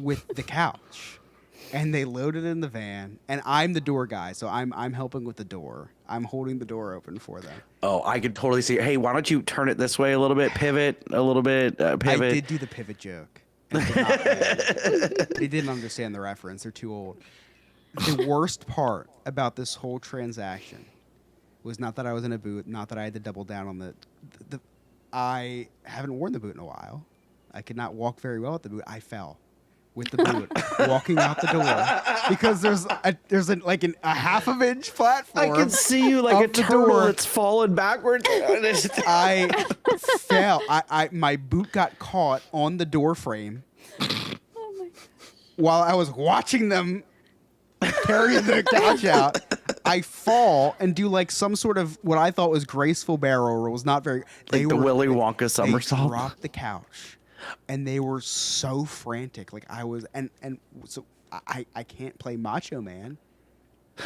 with the couch. And they load it in the van, and I'm the door guy, so I'm helping with the door. I'm holding the door open for them. Oh, I could totally see. Hey, why don't you turn it this way a little bit? Pivot a little bit. Pivot. I did do the pivot joke. And it did not land. They didn't understand the reference. They're too old. The worst part about this whole transaction was not that I was in a boot, not that I had to double down on the I haven't worn the boot in a while. I could not walk very well with the boot. I fell with the boot walking out the door because there's a half of inch platform. I can see you like a up the turtle door. that's fallen backwards. I fell. My boot got caught on the door frame while I was watching them carry the couch out. I fall and do like some sort of what I thought was graceful barrel roll. Was not very. Like the Willy Wonka somersault. They dropped the couch, and they were so frantic. Like I was, and so I can't play Macho Man.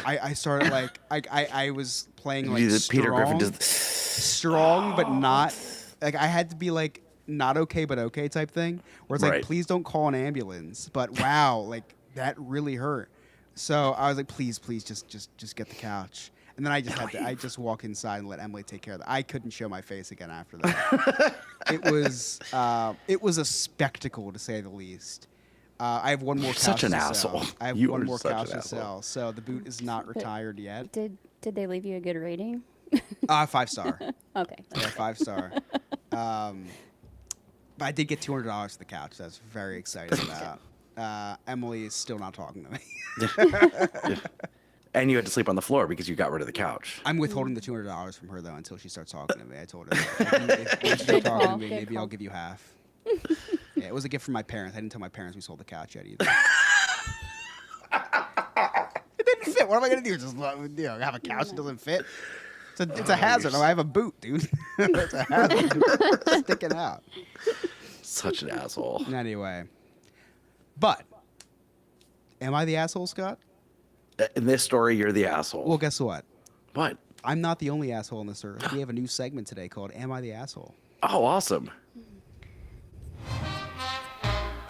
I started like I was playing like Peter Griffin strong, does. strong but not like I had to be like not okay but okay type thing. Where it's Right. like please don't call an ambulance. But wow, like that really hurt. So I was like, please, just get the couch. And then I just walk inside and let Emily take care of that. I couldn't show my face again after that. It was a spectacle to say the least. I have one more couch Such an to asshole. sell. I have You one are more such an couch to asshole. sell. So the boot is not retired yet. Did they leave you a good rating? 5-star. Okay. Yeah, 5-star. But I did get $200 for the couch. So I was very excited about. Emily is still not talking to me. And you had to sleep on the floor because you got rid of the couch. I'm withholding the $200 from her though until she starts talking to me. I told her if you start talking to me, Good maybe call. I'll give you half. Yeah, it was a gift from my parents. I didn't tell my parents we sold the couch yet either. It didn't fit. What am I gonna do? Just have a couch that doesn't fit? It's a hazard. I have a boot, dude. It's a hazard sticking out. Such an asshole. Anyway, but am I the asshole, Scott? In this story, you're the asshole. Well, guess what? What? I'm not the only asshole on this earth. We have a new segment today called "Am I the Asshole?" Oh, awesome.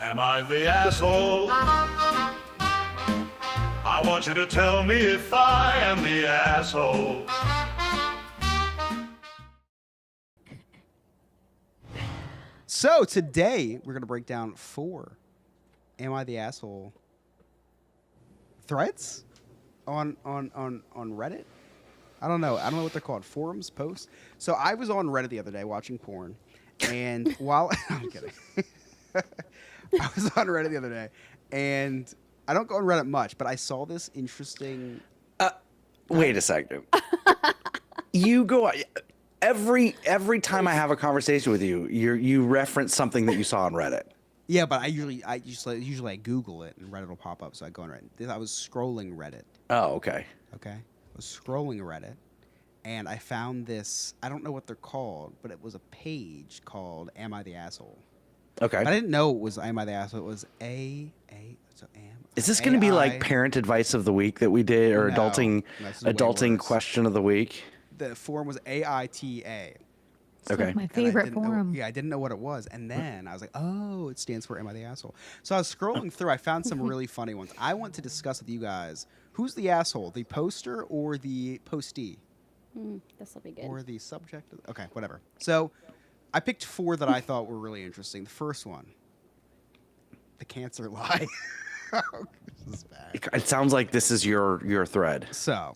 Am I the asshole? I want you to tell me if I am the asshole. So today we're gonna break down 4 "Am I the Asshole" threads on Reddit. I don't know what they're called. Forums, posts. So I was on Reddit the other day watching porn, and while I'm kidding, I was on Reddit the other day, and I don't go on Reddit much, but I saw this interesting. Wait a second. You go every time I have a conversation with you, you reference something that you saw on Reddit. Yeah, but I usually Google it and Reddit will pop up, so I go on Reddit. I was scrolling Reddit. Oh, okay. Okay, I was scrolling Reddit, and I found this. I don't know what they're called, but it was a page called "Am I the Asshole?" Okay. I didn't know it was "Am I the Asshole?" It was So am. Is this going to be like parent advice of the week that we did, or No, adulting this is way adulting worse. question of the week? The forum was AITA. Okay. Like my And I favorite didn't know- forum. I didn't know what it was. And then I was like, oh, it stands for "Am I the Asshole?" So I was scrolling through. I found some really funny ones. I want to discuss with you guys, who's the asshole, the poster or the postee? This will be good. Or the subject? Okay, whatever. So I picked 4 that I thought were really interesting. The first one, the cancer lie. This is bad. It sounds like this is your thread. So,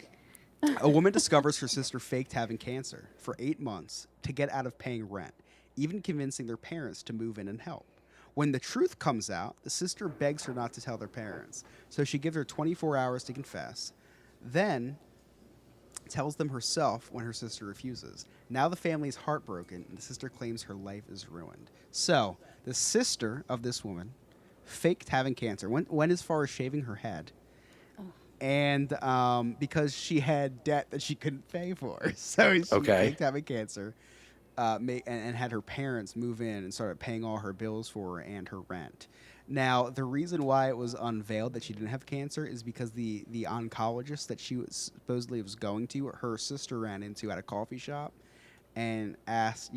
a woman discovers her sister faked having cancer for 8 months to get out of paying rent, even convincing their parents to move in and help. When the truth comes out, the sister begs her not to tell their parents, so she gives her 24 hours to confess, then tells them herself when her sister refuses. Now the family is heartbroken, and the sister claims her life is ruined. So, the sister of this woman faked having cancer, went as far as shaving her head, and because she had debt that she couldn't pay for. So she faked having cancer, and had her parents move in and started paying all her bills for her and her rent. Now, the reason why it was unveiled that she didn't have cancer is because the oncologist that she supposedly was going to, her sister ran into at a coffee shop and asked,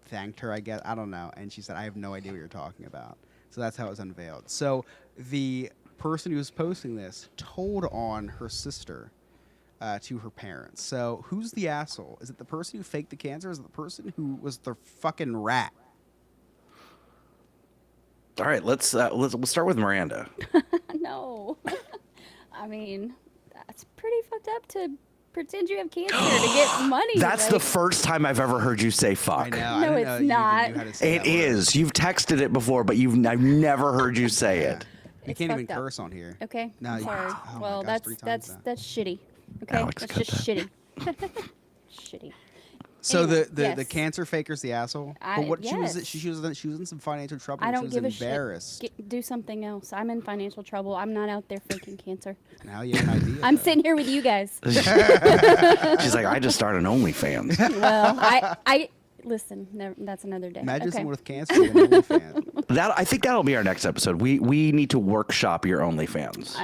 thanked her, I guess. I don't know. And she said, I have no idea what you're talking about. So that's how it was unveiled. So the person who was posting this told on her sister to her parents. So who's the asshole? Is it the person who faked the cancer? Or is it the person who was the fucking rat? All right, we'll start with Miranda. No. I mean, that's pretty fucked up to pretend you have cancer to get money. That's the first time I've ever heard you say fuck. I know. No, I didn't it's know you even not. knew how to say It that word. is. You've texted it before, but I've never heard you say it. You It's can't even fucked up. curse on here. Okay. No, I'm you- sorry. oh my Well, gosh, 3 times now. that's shitty. Okay. Alex, that's cut just shitty. Shitty. So Anyway, the yes. cancer faker's the asshole. But what she was she was in some financial trouble. I and don't she give a was embarrassed. shit. Do something else. I'm in financial trouble. I'm not out there faking cancer. Now you have an idea. I'm though. sitting here with you guys. She's like, I just started an OnlyFans. Well, I listen. That's another day. Imagine okay. someone with cancer with an OnlyFans. I think that'll be our next episode. We need to workshop your OnlyFans.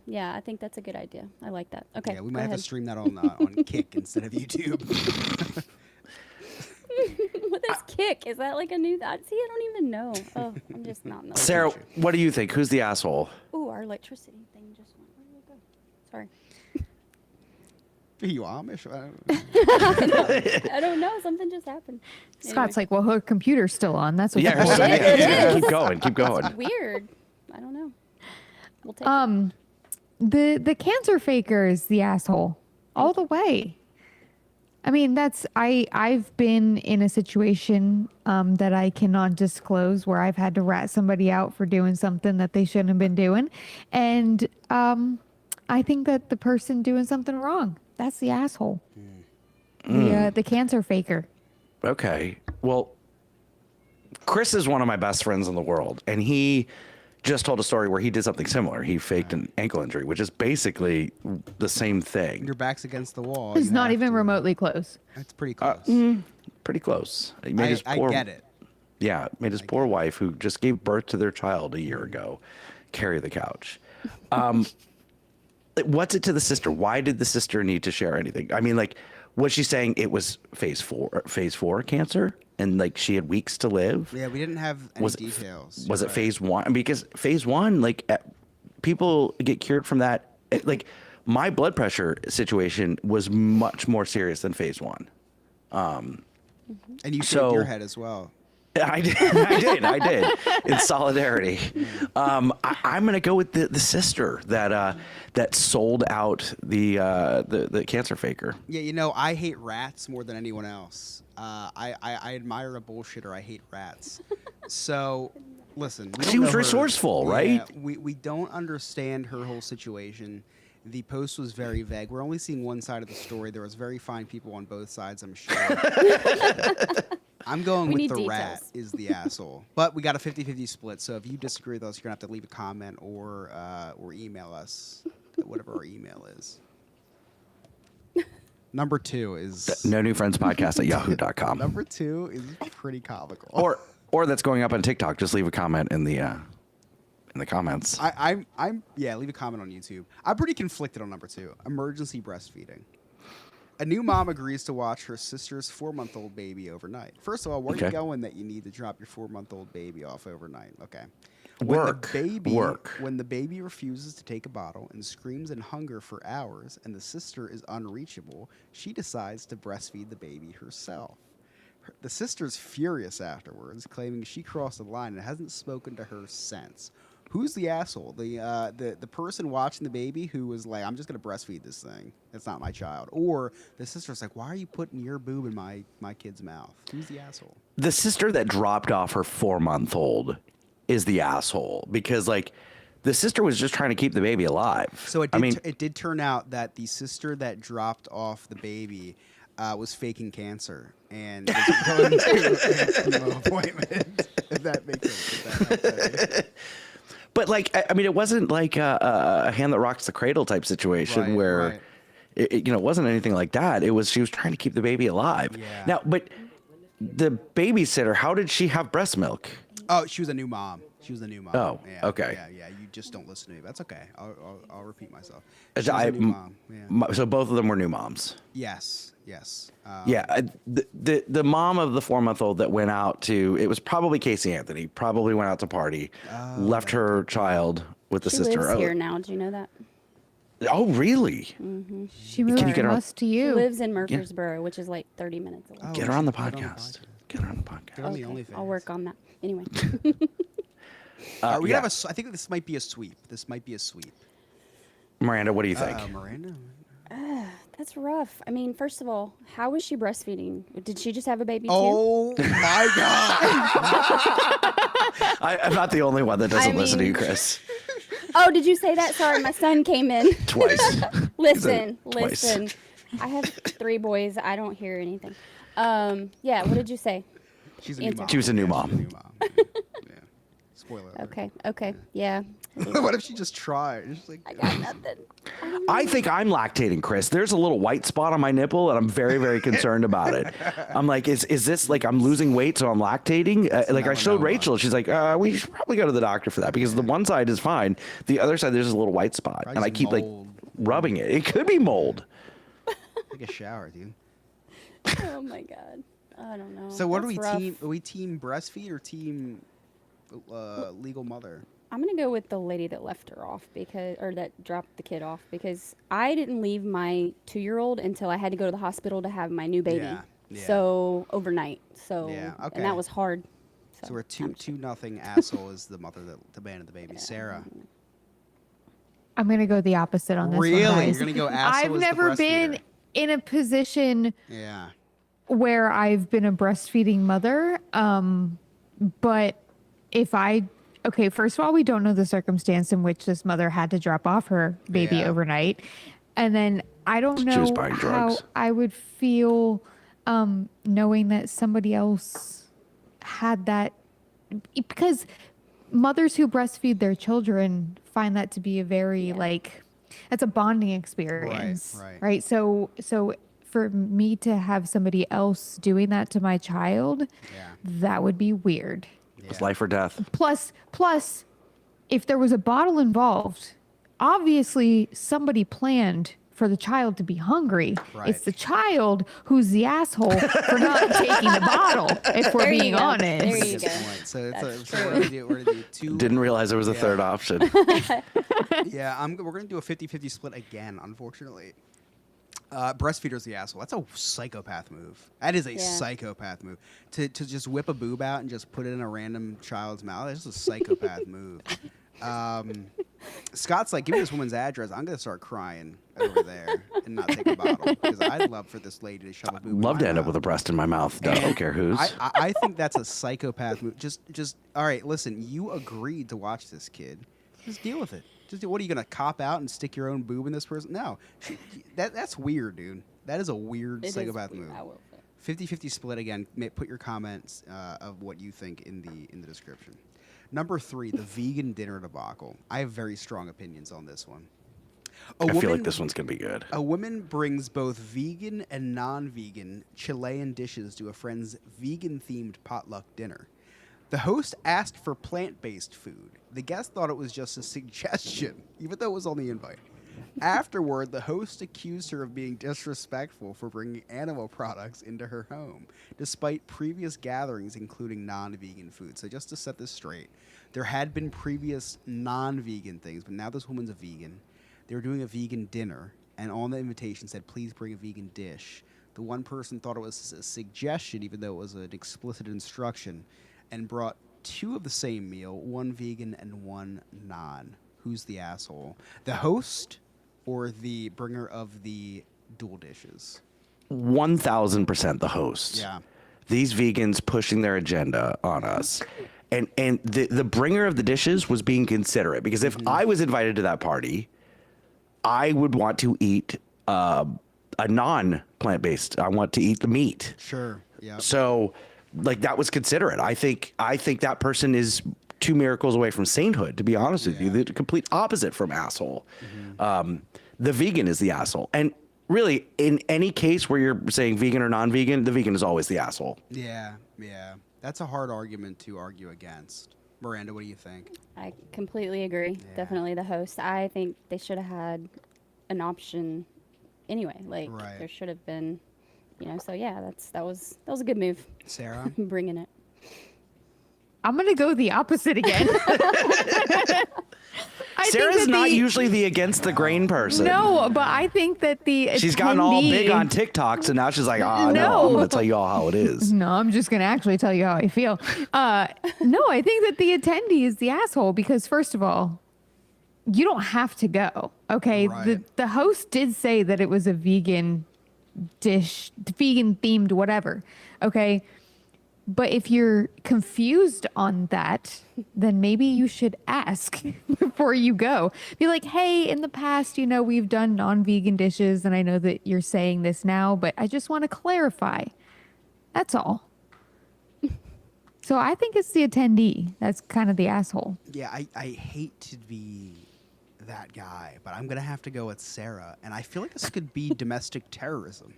Yeah. I think that's a good idea. I like that. Okay. Yeah, we go might have to ahead. stream that on Kick instead of YouTube. What is Kick? Is that like a new? See, I don't even know. Oh, I'm just not knowing. Sarah, what do you think? Who's the asshole? Ooh, our electricity thing just went. Where did it go? Sorry. Are you Amish? I don't know. Something just happened. Scott's like, well, her computer's still on. That's what. Yeah, It keep is. going. Keep going. Weird. I don't know. We'll take The cancer faker is the asshole all the way. I mean, I've been in a situation that I cannot disclose where I've had to rat somebody out for doing something that they shouldn't have been doing. And I think that the person doing something wrong, that's the asshole. The cancer faker. Okay. Well, Chris is one of my best friends in the world, and he just told a story where he did something similar. He faked an ankle injury, which is basically the same thing. Your back's against the wall. It's you not have even to- remotely close. That's pretty close. Pretty close. He I get it. Yeah, made his poor wife, who just gave birth to their child a year ago, carry the couch. What's it to the sister? Why did the sister need to share anything? I mean, like, Was she saying it was phase 4 cancer, and like she had weeks to live? Yeah, we didn't have any details. Was You're it right. phase 1? Because phase 1, like people get cured from that. Like my blood pressure situation was much more serious than phase 1. And you So- shaved your head as well. I did in solidarity. I'm gonna go with the sister that sold out the cancer faker. Yeah, you know, I hate rats more than anyone else. I admire a bullshitter. I hate rats. So, listen. We don't She was know her. resourceful, Yeah, right? we don't understand her whole situation. The post was very vague. We're only seeing one side of the story. There was very fine people on both sides, I'm sure. I'm going We with need the details. rat is the asshole. But we got a 50-50 split. So if you disagree with us, you're going to have to leave a comment or email us at whatever our email is. Number 2 is... No New Friends Podcast at yahoo.com. Number 2 is pretty comical. Or that's going up on TikTok. Just leave a comment in the comments. Leave a comment on YouTube. I'm pretty conflicted on number 2. Emergency breastfeeding. A new mom agrees to watch her sister's 4-month-old baby overnight. First of all, where are you Okay. going that you need to drop your 4-month-old baby off overnight? Okay. Work. When the baby refuses to take a bottle and screams in hunger for hours and the sister is unreachable, she decides to breastfeed the baby herself. The sister's furious afterwards, claiming she crossed the line and hasn't spoken to her since. Who's the asshole? The person watching the baby who was like, I'm just gonna breastfeed this thing. It's not my child. Or the sister's like, why are you putting your boob in my kid's mouth? Who's the asshole? The sister that dropped off her 4-month-old is the asshole, because like the sister was just trying to keep the baby alive. So it did turn out that the sister that dropped off the baby was faking cancer and was going to a chemo appointment. If that makes sense. But like, I mean, it wasn't like a hand that rocks the cradle type situation Right, where right. it wasn't anything like that. It was, she was trying to keep the baby alive. Yeah. Now, but the babysitter, how did she have breast milk? Oh, she was a new mom. Oh, yeah, okay. Yeah. You just don't listen to me. That's okay. I'll repeat myself. As She was I- a new mom. Yeah. So both of them were new moms. Yes. The mom of the 4-month-old that went out to, it was probably Casey Anthony, probably went out to party, left her child with the She sister. lives here now. Do you know that? Oh, really? She moved Can you get her on- us to She you. lives in Murfreesboro, which is like 30 minutes away. Get her on the Get her on the podcast. Get her on the podcast. Get on the Okay, OnlyFans. I'll work on that. Anyway, We yeah. have I think this might be a sweep. Miranda, what do you think? Miranda. that's rough. I mean, first of all, how was she breastfeeding? Did she just have a baby too? Oh my God! I'm not the only one that doesn't I listen to you, mean- Chris. Oh, did you say that? Sorry, my son came in. Twice. Listen. Twice. I have 3 boys. I don't hear anything. Yeah, what did you say? She's a new Answer. mom. She was a new Yeah, mom. she's a new mom. Yeah. Spoiler alert. Okay, yeah. What if she just tried? She's like, I got nothing. I think I'm lactating, Chris. There's a little white spot on my nipple, and I'm very, very concerned about it. I'm like, is this like I'm losing weight, so I'm lactating? Like I showed melanoma. Rachel. She's like, we should probably go to the doctor for that, because the one side is fine. The other side, there's a little white spot, Probably and I just keep like mold. rubbing it. It could be mold. take a shower, dude. Oh my god. I don't know. So what That's are rough. we team? Are we team breastfeed or team legal mother? I'm gonna go with the lady that left her off or that dropped the kid off, because I didn't leave my 2-year-old until I had to go to the hospital to have my new baby. Yeah, yeah. So overnight. So Yeah, okay. and that was hard. So we're I'm- 2-0 asshole is the mother that demanded the baby. Sarah. I'm gonna go the opposite on this one. Really? guys. You're gonna go asshole I've as the never been breastfeeder. in a position Yeah. where I've been a breastfeeding mother. But if first of all, we don't know the circumstance in which this mother had to drop off her baby Yeah. overnight. And then I don't She was know buying how drugs. I would feel knowing that somebody else had that, because mothers who breastfeed their children find that to be a very that's a bonding experience. right. So for me to have somebody else doing that to my child, Yeah. that would be weird. It's life or death. Plus, if there was a bottle involved, obviously somebody planned for the child to be hungry. Right. It's the child who's the asshole for not taking the bottle, if we're There you being go. honest. There you Good go. point. So, That's we're gonna do two. Didn't realize there was a third option. Yeah, we're gonna do a 50-50 split again. Unfortunately, breastfeeder's the asshole. That's a psychopath move. That is a psychopath move. To just whip a boob out and just put it in a random child's mouth. That's just a psychopath move. Scott's like, give me this woman's address. I'm gonna start crying over there and not take a bottle because I'd love for this lady to shove a boob. Love in to my end up mouth. with a breast in my mouth. I don't care whose. I think that's a psychopath move. Just all right. Listen, you agreed to watch this kid. Just deal with it. What are you gonna cop out and stick your own boob in this person? No, that's weird, dude. That is a weird psychopath move. I will say. 50-50 split again. Put your comments of what you think in the description. Number 3, the vegan dinner debacle. I have very strong opinions on this one. I feel like this one's gonna be good. A woman brings both vegan and non-vegan Chilean dishes to a friend's vegan-themed potluck dinner. The host asked for plant-based food. The guest thought it was just a suggestion, even though it was on the invite. Afterward, the host accused her of being disrespectful for bringing animal products into her home, despite previous gatherings including non-vegan food. So just to set this straight, there had been previous non-vegan things, but now this woman's a vegan. They were doing a vegan dinner, and on the invitation said, please bring a vegan dish. The one person thought it was a suggestion, even though it was an explicit instruction, and brought 2 of the same meal, 1 vegan and 1 non. Who's the asshole? The host or the bringer of the dual dishes? 1,000% the host. Yeah. These vegans pushing their agenda on us. And the bringer of the dishes was being considerate, because if I was invited to that party, I would want to eat a non-plant-based. I want to eat the meat. Sure. Yeah. So, like, that was considerate. I think that person is 2 miracles away from sainthood, to be honest with you. The complete opposite from asshole. The vegan is the asshole. And really, in any case where you're saying vegan or non-vegan, the vegan is always the asshole. Yeah. That's a hard argument to argue against. Miranda, what do you think? I completely agree. Yeah. Definitely the host. I think they should have had an option anyway. Like Right. there should have been, So yeah, that was a good move. Sarah? Bringing it. I'm going to go the opposite again. Sarah's not usually the against the grain person. No, but I think that She's gotten all big on TikTok, so now she's like, no, I'm going to tell you all how it is. No, I'm just going to actually tell you how I feel. No, I think that the attendee is the asshole because, first of all, you don't have to go, okay? Right. The host did say that it was a vegan dish, vegan-themed whatever, okay? But if you're confused on that, then maybe you should ask before you go. Be like, hey, in the past, we've done non-vegan dishes, and I know that you're saying this now, but I just want to clarify. That's all. So I think it's the attendee that's kind of the asshole. Yeah, I hate to be that guy, but I'm going to have to go with Sarah. And I feel like this could be domestic terrorism.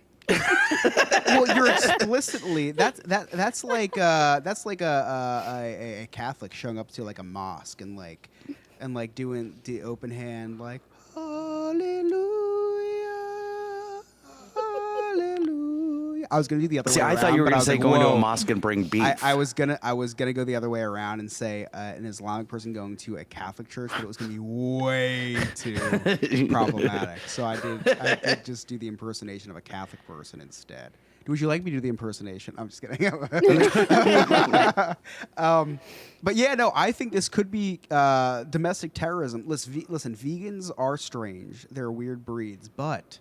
Well, you're explicitly that's like a Catholic showing up to like a mosque and doing the open hand like hallelujah, hallelujah. I was gonna do the other way around. I thought you were but I going to was say like, going to whoa. a mosque and bring beef. I was gonna go the other way around and say an Islamic person going to a Catholic church, but it was gonna be way too problematic. So I did just do the impersonation of a Catholic person instead. Would you like me to do the impersonation? I'm just kidding. But yeah, no, I think this could be domestic terrorism. Listen, vegans are strange. They're weird breeds, but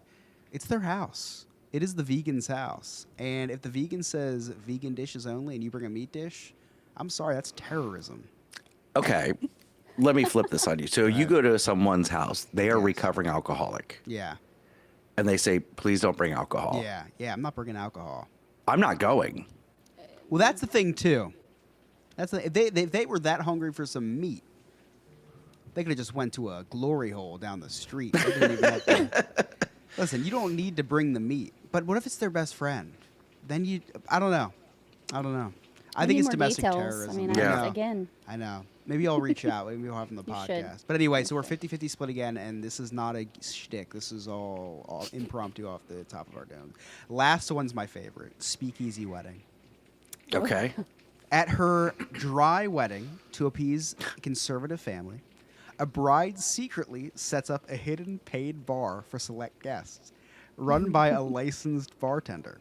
it's their house. It is the vegan's house. And if the vegan says vegan dishes only and you bring a meat dish, I'm sorry, that's terrorism. Okay, let me flip this on you. So you go to someone's house, they are recovering alcoholic, Yeah. and they say, please don't bring alcohol. Yeah, I'm not bringing alcohol. I'm not going. Well, that's the thing, too. If they were that hungry for some meat, they could have just went to a glory hole down the street. They didn't even have to. Listen, you don't need to bring the meat. But what if it's their best friend? Then I don't know. I think need it's more domestic details. terrorism. I mean, Yeah. again. I know. Maybe I'll reach out. Maybe we'll have him on the You should. podcast. But anyway, so we're 50-50 split again, and this is not a shtick. This is all impromptu off the top of our dome. Last one's my favorite. Speakeasy wedding. Okay. At her dry wedding, to appease a conservative family, a bride secretly sets up a hidden paid bar for select guests, run by a licensed bartender.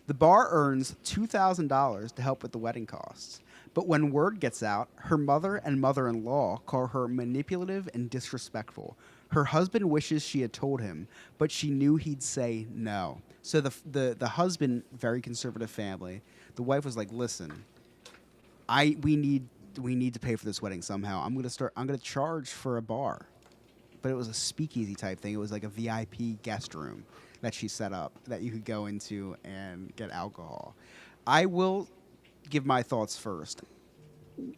The bar earns $2,000 to help with the wedding costs. But when word gets out, her mother and mother-in-law call her manipulative and disrespectful. Her husband wishes she had told him, but she knew he'd say no. So the husband, very conservative family, the wife was like, "Listen, we need to pay for this wedding somehow. I'm gonna charge for a bar." But it was a speakeasy type thing. It was like a VIP guest room that she set up that you could go into and get alcohol. I will give my thoughts first.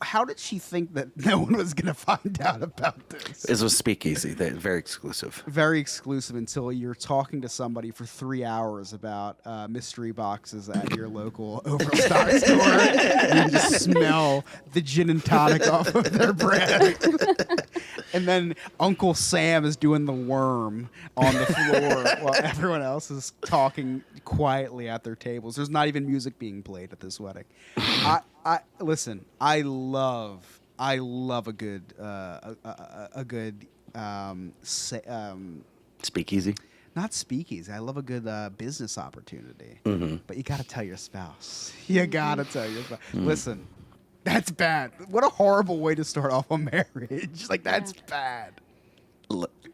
How did she think that no one was going to find out about this? This was speakeasy. They're very exclusive. Very exclusive until you're talking to somebody for 3 hours about mystery boxes at your local Overstock store. And you just smell the gin and tonic off of their breath. And then Uncle Sam is doing the worm on the floor while everyone else is talking quietly at their tables. There's not even music being played at this wedding. Listen. I love a good Speakeasy. not speakeasy. I love a good business opportunity. But you got to tell your spouse. You got to tell your spouse. Listen, that's bad. What a horrible way to start off a marriage. Like, that's bad.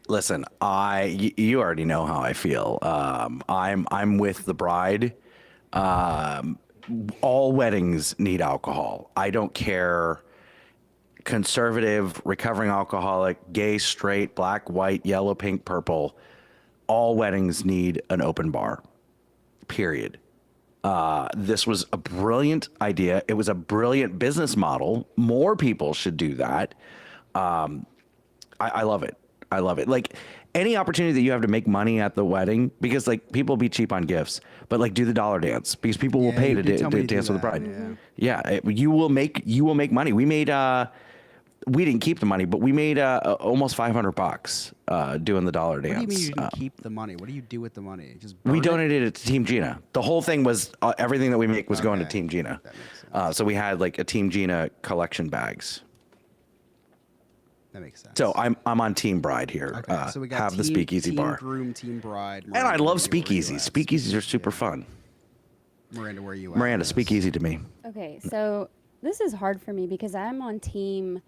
Listen, you already know how I feel. I'm with the bride. All weddings need alcohol. I don't care. Conservative, recovering alcoholic, gay, straight, black, white, yellow, pink, purple. All weddings need an open bar. Period. This was a brilliant idea. It was a brilliant business model. More people should do that. I love it. I love it. Like, any opportunity that you have to make money at the wedding, because like people be cheap on gifts, but like do the dollar dance because people will pay to dance with the bride. Yeah, you will make money. We made we didn't keep the money, but we made almost $500 doing the dollar dance. What do you mean you didn't keep the money? What do you do with the money? Just we donated it to Team Gina. The whole thing was everything that we make was going to Team Gina. That makes sense. So we had like a Team Gina collection bags. That makes sense. So I'm on Team Bride here. Okay, so we got have the team, speakeasy team bar. Groom, team bride. And I love speakeasies. Speakeasies are super fun. Miranda, where are you at? Miranda, on this? speak easy to me. Okay, so this is hard for me because I'm on team.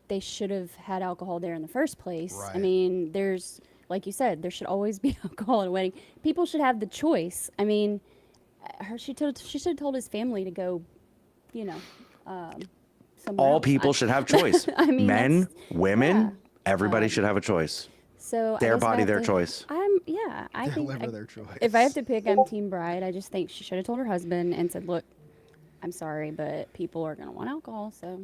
They should have had alcohol there in the first place. I Right. mean, there's, like you said, there should always be alcohol at a wedding. People should have the choice. I mean, she should have told his family to go, somewhere All else. people should have choice. I mean, men, that's- women, yeah. everybody should have a choice. So Their I guess I body, have their to- choice. I think Deliver their choice. if I have to pick, I'm team bride. I just think she should have told her husband and said, "Look, I'm sorry, but people are gonna want alcohol, so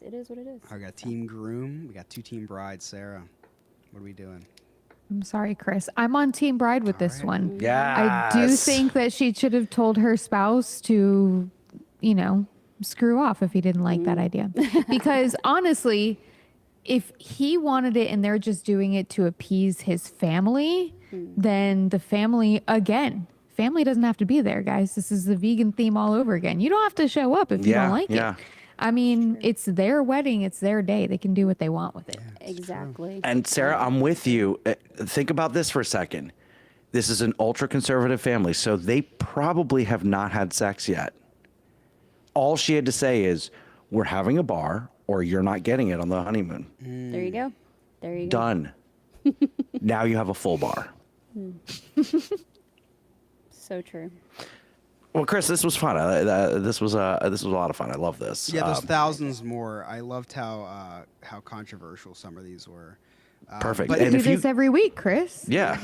it is what it is." I got team groom. We got two team brides. Sarah, what are we doing? I'm sorry, Chris. I'm on Team Bride with this one. Yeah. I do think that she should have told her spouse to, screw off if he didn't like that idea. Because honestly, if he wanted it and they're just doing it to appease his family, then the family doesn't have to be there, guys. This is the vegan theme all over again. You don't have to show up if you don't like it. I mean, it's their wedding. It's their day. They can do what they want with it. Exactly. And Sarah, I'm with you. Think about this for a second. This is an ultra conservative family, so they probably have not had sex yet. All she had to say is, "We're having a bar, or you're not getting it on the honeymoon." There you go. There you go. Done. Now you have a full bar. So true. Well, Chris, this was fun. This was a lot of fun. I love this. Yeah, there's thousands more. I loved how controversial some of these were. Perfect. But We And do if you, this every week, Chris. yeah.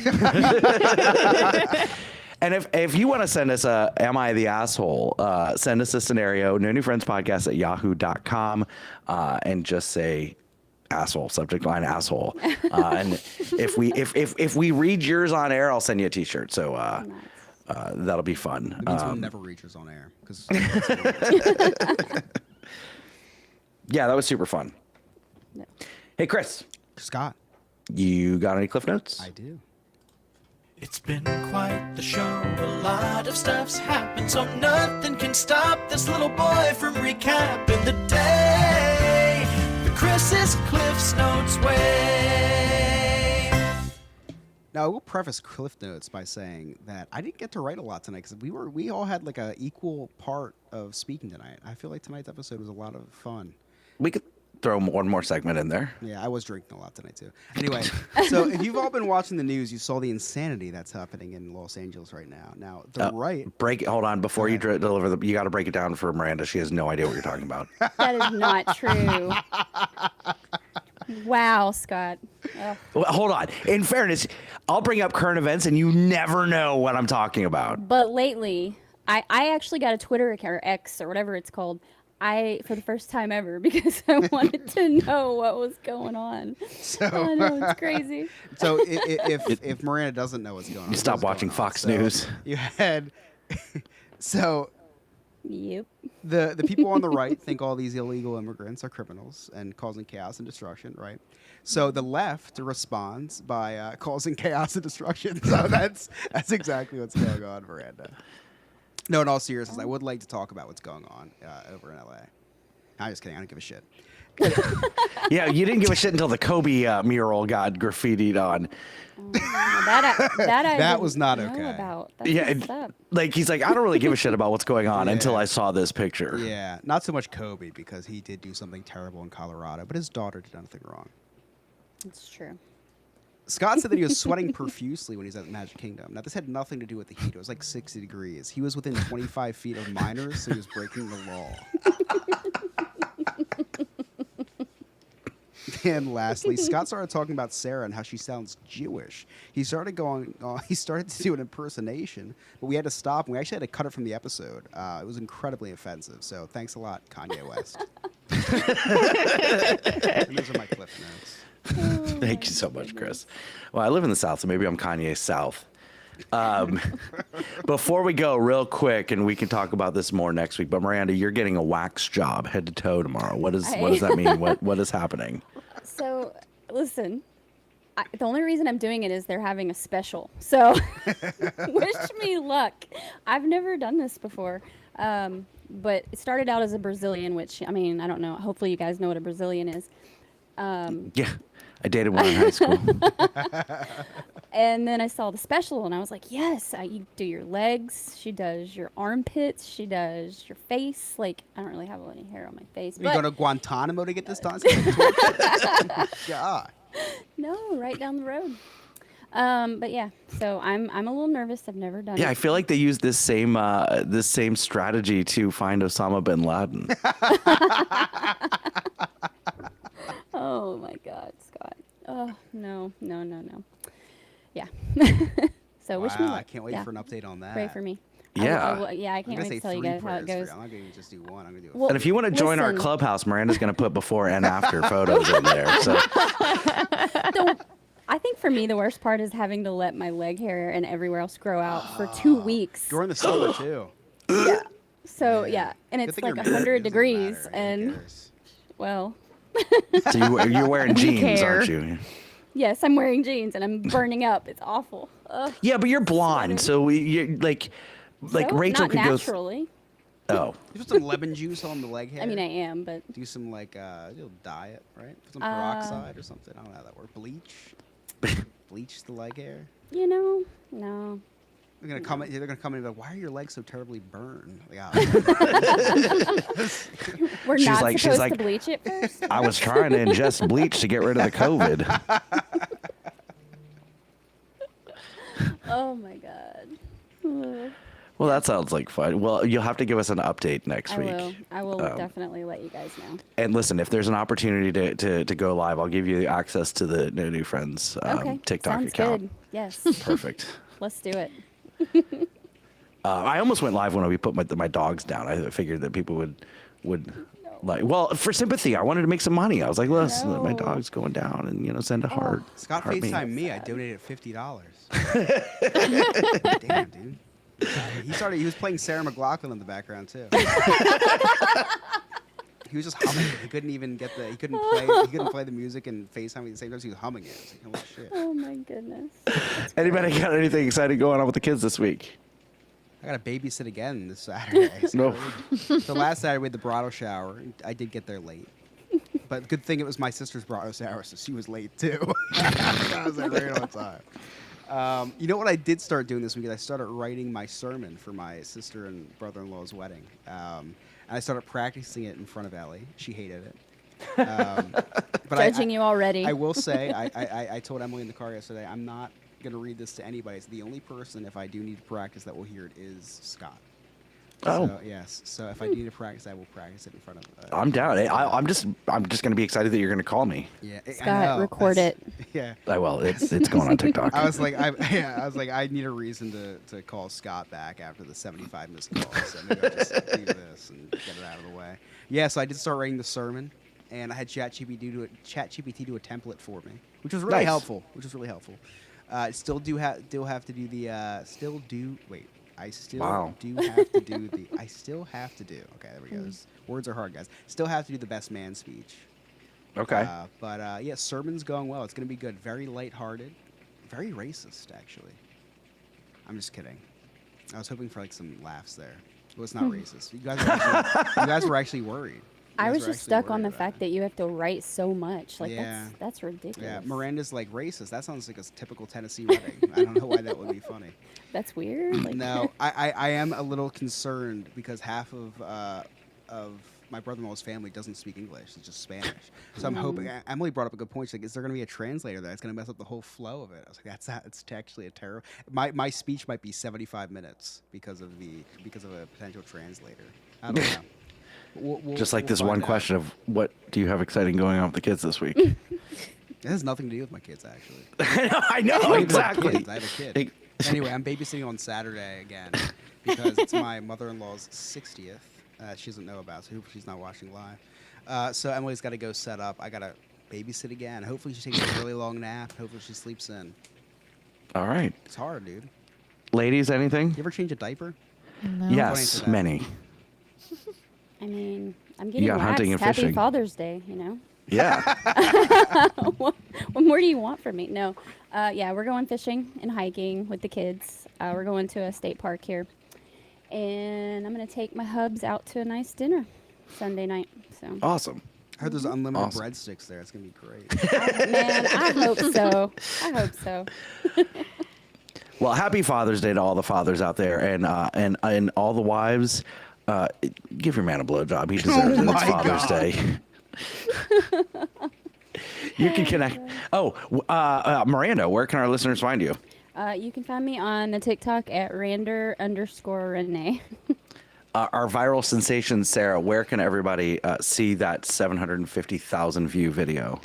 And if you want to send us a "Am I the Asshole?" Send us a scenario, nonewfriendspodcast@yahoo.com, and just say "asshole," subject line "asshole." And if we read yours on air, I'll send you a T-shirt. So that'll be fun. It means we'll never reach us on air. 'Cause Yeah, that was super fun. No. Hey, Chris, Scott. you got any Cliff Notes? I do. It's been quite the show. A lot of stuff's happened, so nothing can stop this little boy from recapping the day the Chris's Cliff's Notes way. Now, I will preface Cliff Notes by saying that I didn't get to write a lot tonight because we all had like a equal part of speaking tonight. I feel like tonight's episode was a lot of fun. We could throw one more segment in there. Yeah, I was drinking a lot tonight too. Anyway, so if you've all been watching the news, you saw the insanity that's happening in Los Angeles right now. Now, the right. Hold on, before you deliver you got to break it down for Miranda. She has no idea what you're talking about. That is not true. Wow, Scott. Ugh. Well, hold on. In fairness, I'll bring up current events and you never know what I'm talking about. But lately, I actually got a Twitter account, or X, or whatever it's called, for the first time ever, because I wanted to know what was going on. So, I know, it's crazy. So if Miranda doesn't know what's going on, You stop watching Fox News. You had so Yep. the people on the right think all these illegal immigrants are criminals and causing chaos and destruction, right? So the left responds by causing chaos and destruction. So that's exactly what's going on, Miranda. No, in all seriousness, I would like to talk about what's going on over in LA. I'm just kidding. I don't give a shit. Yeah, you didn't give a shit until the Kobe mural got graffitied on. That was not know okay. About. That's Yeah, messed up. like he's like, I don't really give a shit about what's going on until I saw this picture. Yeah, not so much Kobe because he did do something terrible in Colorado, but his daughter did nothing wrong. It's true. Scott said that he was sweating profusely when he was at Magic Kingdom. Now, this had nothing to do with the heat. It was like 60 degrees. He was within 25 feet of minors, so he was breaking the law. And lastly, Scott started talking about Sarah and how she sounds Jewish. He started to do an impersonation, but we had to stop, and we actually had to cut it from the episode. It was incredibly offensive, so thanks a lot, Kanye West. Those are my Cliff Notes. Thank you so much, Chris. Well, I live in the South, so maybe I'm Kanye South. Before we go, real quick, and we can talk about this more next week, but Miranda, you're getting a wax job head to toe tomorrow. What does that mean? What is happening? So, listen, the only reason I'm doing it is they're having a special. So, wish me luck. I've never done this before. But it started out as a Brazilian, which, I mean, I don't know. Hopefully you guys know what a Brazilian is. Yeah, I dated one in high school. And then I saw the special, and I was like, yes, you do your legs. She does your armpits. She does your face. Like, I don't really have any hair on my face. Are you going to Guantanamo to get this done? God. No, right down the road. But yeah, so I'm a little nervous. I've never done it. Yeah, I feel like they used this same strategy to find Osama bin Laden. Oh my God, Scott. Oh, no. Yeah. So wish me luck. I can't wait for an update on that. Pray for me. Yeah. I can't wait to tell you guys how it goes. I'm not going to just do one. I'm going to do Well, And if you want to join our listen. clubhouse, Miranda's going to put before and after photos in there. So I think for me, the worst part is having to let my leg hair and everywhere else grow out for 2 weeks. during the summer, too. Yeah. So, yeah. And Good it's thing like you're married. 100 It doesn't degrees. matter. Who And, cares? well, you're wearing jeans, care. aren't you? yes, I'm wearing jeans and I'm burning up. It's awful. Ugh. Yeah, but you're blonde, so you're like So, Rachel not could go. naturally. Oh, You put some lemon juice on the leg hair. I mean, I am, but Do some like diet, right? Put some peroxide or something. I don't know how that works. Bleach. Bleach the leg hair. no. They're gonna come. They're gonna come in and be like, "Why are your legs so terribly burned?" Like, We're She's not like- she's supposed like- to bleach it first. I was trying to ingest bleach to get rid of the COVID. Oh my God. Well, that sounds like fun. Well, you'll have to give us an update next week. I will definitely let you guys know. And listen, if there's an opportunity to go live, I'll give you access to the No New Friends Okay. TikTok Sounds account. good. Yes. Perfect. Let's do it. I almost went live when we put my dogs down. I figured that people would like. Well, for sympathy, I wanted to make some money. I was like, listen, my No. dog's going down, and send a heart. Scott heart FaceTimed me. I donated $50. Damn, dude. He was playing Sarah McLachlan in the background too. He was just humming it. He couldn't even get the. He couldn't play the music and FaceTime at the same time. So he was humming it. I was like, holy shit. Oh my goodness. Anybody got anything exciting going on with the kids this week? I got to babysit again this Saturday. No. The last Saturday we had the bridal shower. I did get there late. But good thing it was my sister's bridal shower, so she was late too. I was there right on time. You know what I did start doing this week is I started writing my sermon for my sister and brother-in-law's wedding. And I started practicing it in front of Ellie. She hated it. But Judging you already. I will say, I told Emily in the car yesterday, I'm not going to read this to anybody. So the only person, if I do need to practice, that will hear it is Scott. Oh. So, yes. So if I need to practice, I will practice it in front of. I'm down. I'm just going to be excited that you're going to call me. Yeah, Scott, record it. Yeah. Well, it's going on TikTok. I was like, I need a reason to call Scott back after the 75 missed calls. So maybe I'll just do this and get it out of the way. Yeah. So I did start writing the sermon, and I had ChatGPT do a template for me, which was really helpful. Still have to do the I still do the. Okay, there we go. Words are hard, guys. Still have to do the best man speech. Okay. But yeah, sermon's going well. It's going to be good. Very lighthearted. Very racist, actually. I'm just kidding. I was hoping for like some laughs there. It was not racist. You guys were actually worried. I was just stuck on the fact that you have to write so much. Like, that's ridiculous. Yeah, Miranda's like racist. That sounds like a typical Tennessee wedding. I don't know why that would be funny. That's weird. Like, no, I am a little concerned because half of my brother-in-law's family doesn't speak English. It's just Spanish. So I'm hoping. Emily brought up a good point. She's like, is there going to be a translator there? It's going to mess up the whole flow of it. I was like, it's actually a terrible. My speech might be 75 minutes because of a potential translator. I don't know. We'll this one question of what do you have exciting going on with the kids this week? It has nothing to do with my kids, actually. I know exactly. I have a kid. Anyway, I'm babysitting on Saturday again because it's my mother-in-law's 60th. She doesn't know about, so she's not watching live. So Emily's got to go set up. I got to babysit again. Hopefully she takes a really long nap. Hopefully she sleeps in. All right. It's hard, dude. Ladies, anything? You ever change a diaper? No. Yes, many. I mean, I'm getting got hunting and Happy fishing. Father's Day, you know? Yeah. What more do you want from me? No. Yeah, we're going fishing and hiking with the kids. We're going to a state park here. And I'm going to take my hubs out to a nice dinner Sunday night. So Awesome. I heard there's unlimited breadsticks there. It's going to be great. Man, I hope so. Well, happy Father's Day to all the fathers out there, and all the wives. Give your man a blowjob. He deserves it. It's Father's Day. You can connect. Miranda, where can our listeners find you? You can find me on the TikTok at Rander_Renee. Our viral sensation, Sarah, where can everybody see that 750,000 view video?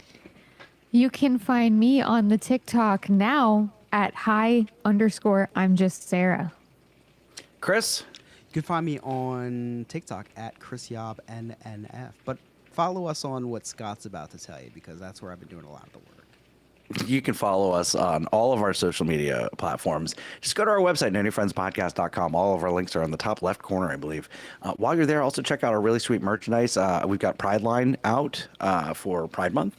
You can find me on the TikTok now at hi_I'm just Sarah. Chris? You can find me on TikTok at ChrisYobNNF. But follow us on what Scott's about to tell you because that's where I've been doing a lot of the work. You can follow us on all of our social media platforms. Just go to our website, nonewfriendspodcast.com. All of our links are on the top left corner, I believe. While you're there, also check out our really sweet merchandise. We've got Pride Line out for Pride Month.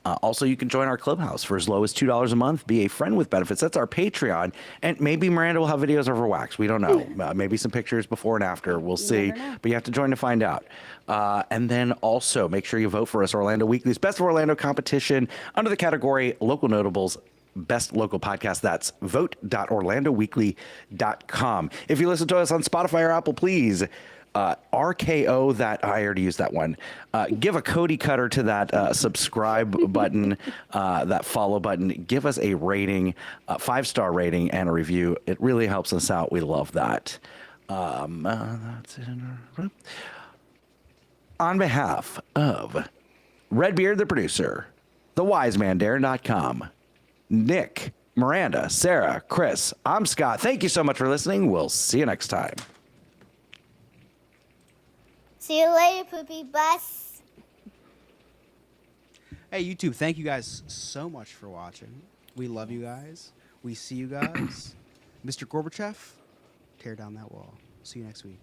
Also, you can join our clubhouse for as low as $2 a month. Be a friend with benefits. That's our Patreon. And maybe Miranda will have videos of her wax. We don't know. Maybe some pictures before and after. We'll see. But you have to join to find out. And then also make sure you vote for us, Orlando Weekly's Best of Orlando competition under the category Local Notables. Best local podcast. That's vote.orlandoweekly.com. If you listen to us on Spotify or Apple, please RKO that. I already used that one. Give a Cody cutter to that subscribe button, that follow button. Give us a rating, a 5-star rating, and a review. It really helps us out. We love that. That's it. On behalf of Redbeard, the producer, thewiseman.Darren.com, Nick, Miranda, Sarah, Chris, I'm Scott. Thank you so much for listening. We'll see you next time. See you later, poopy bus. Hey, YouTube, thank you guys so much for watching. We love you guys. We see you guys. Mr. Gorbachev, tear down that wall. See you next week.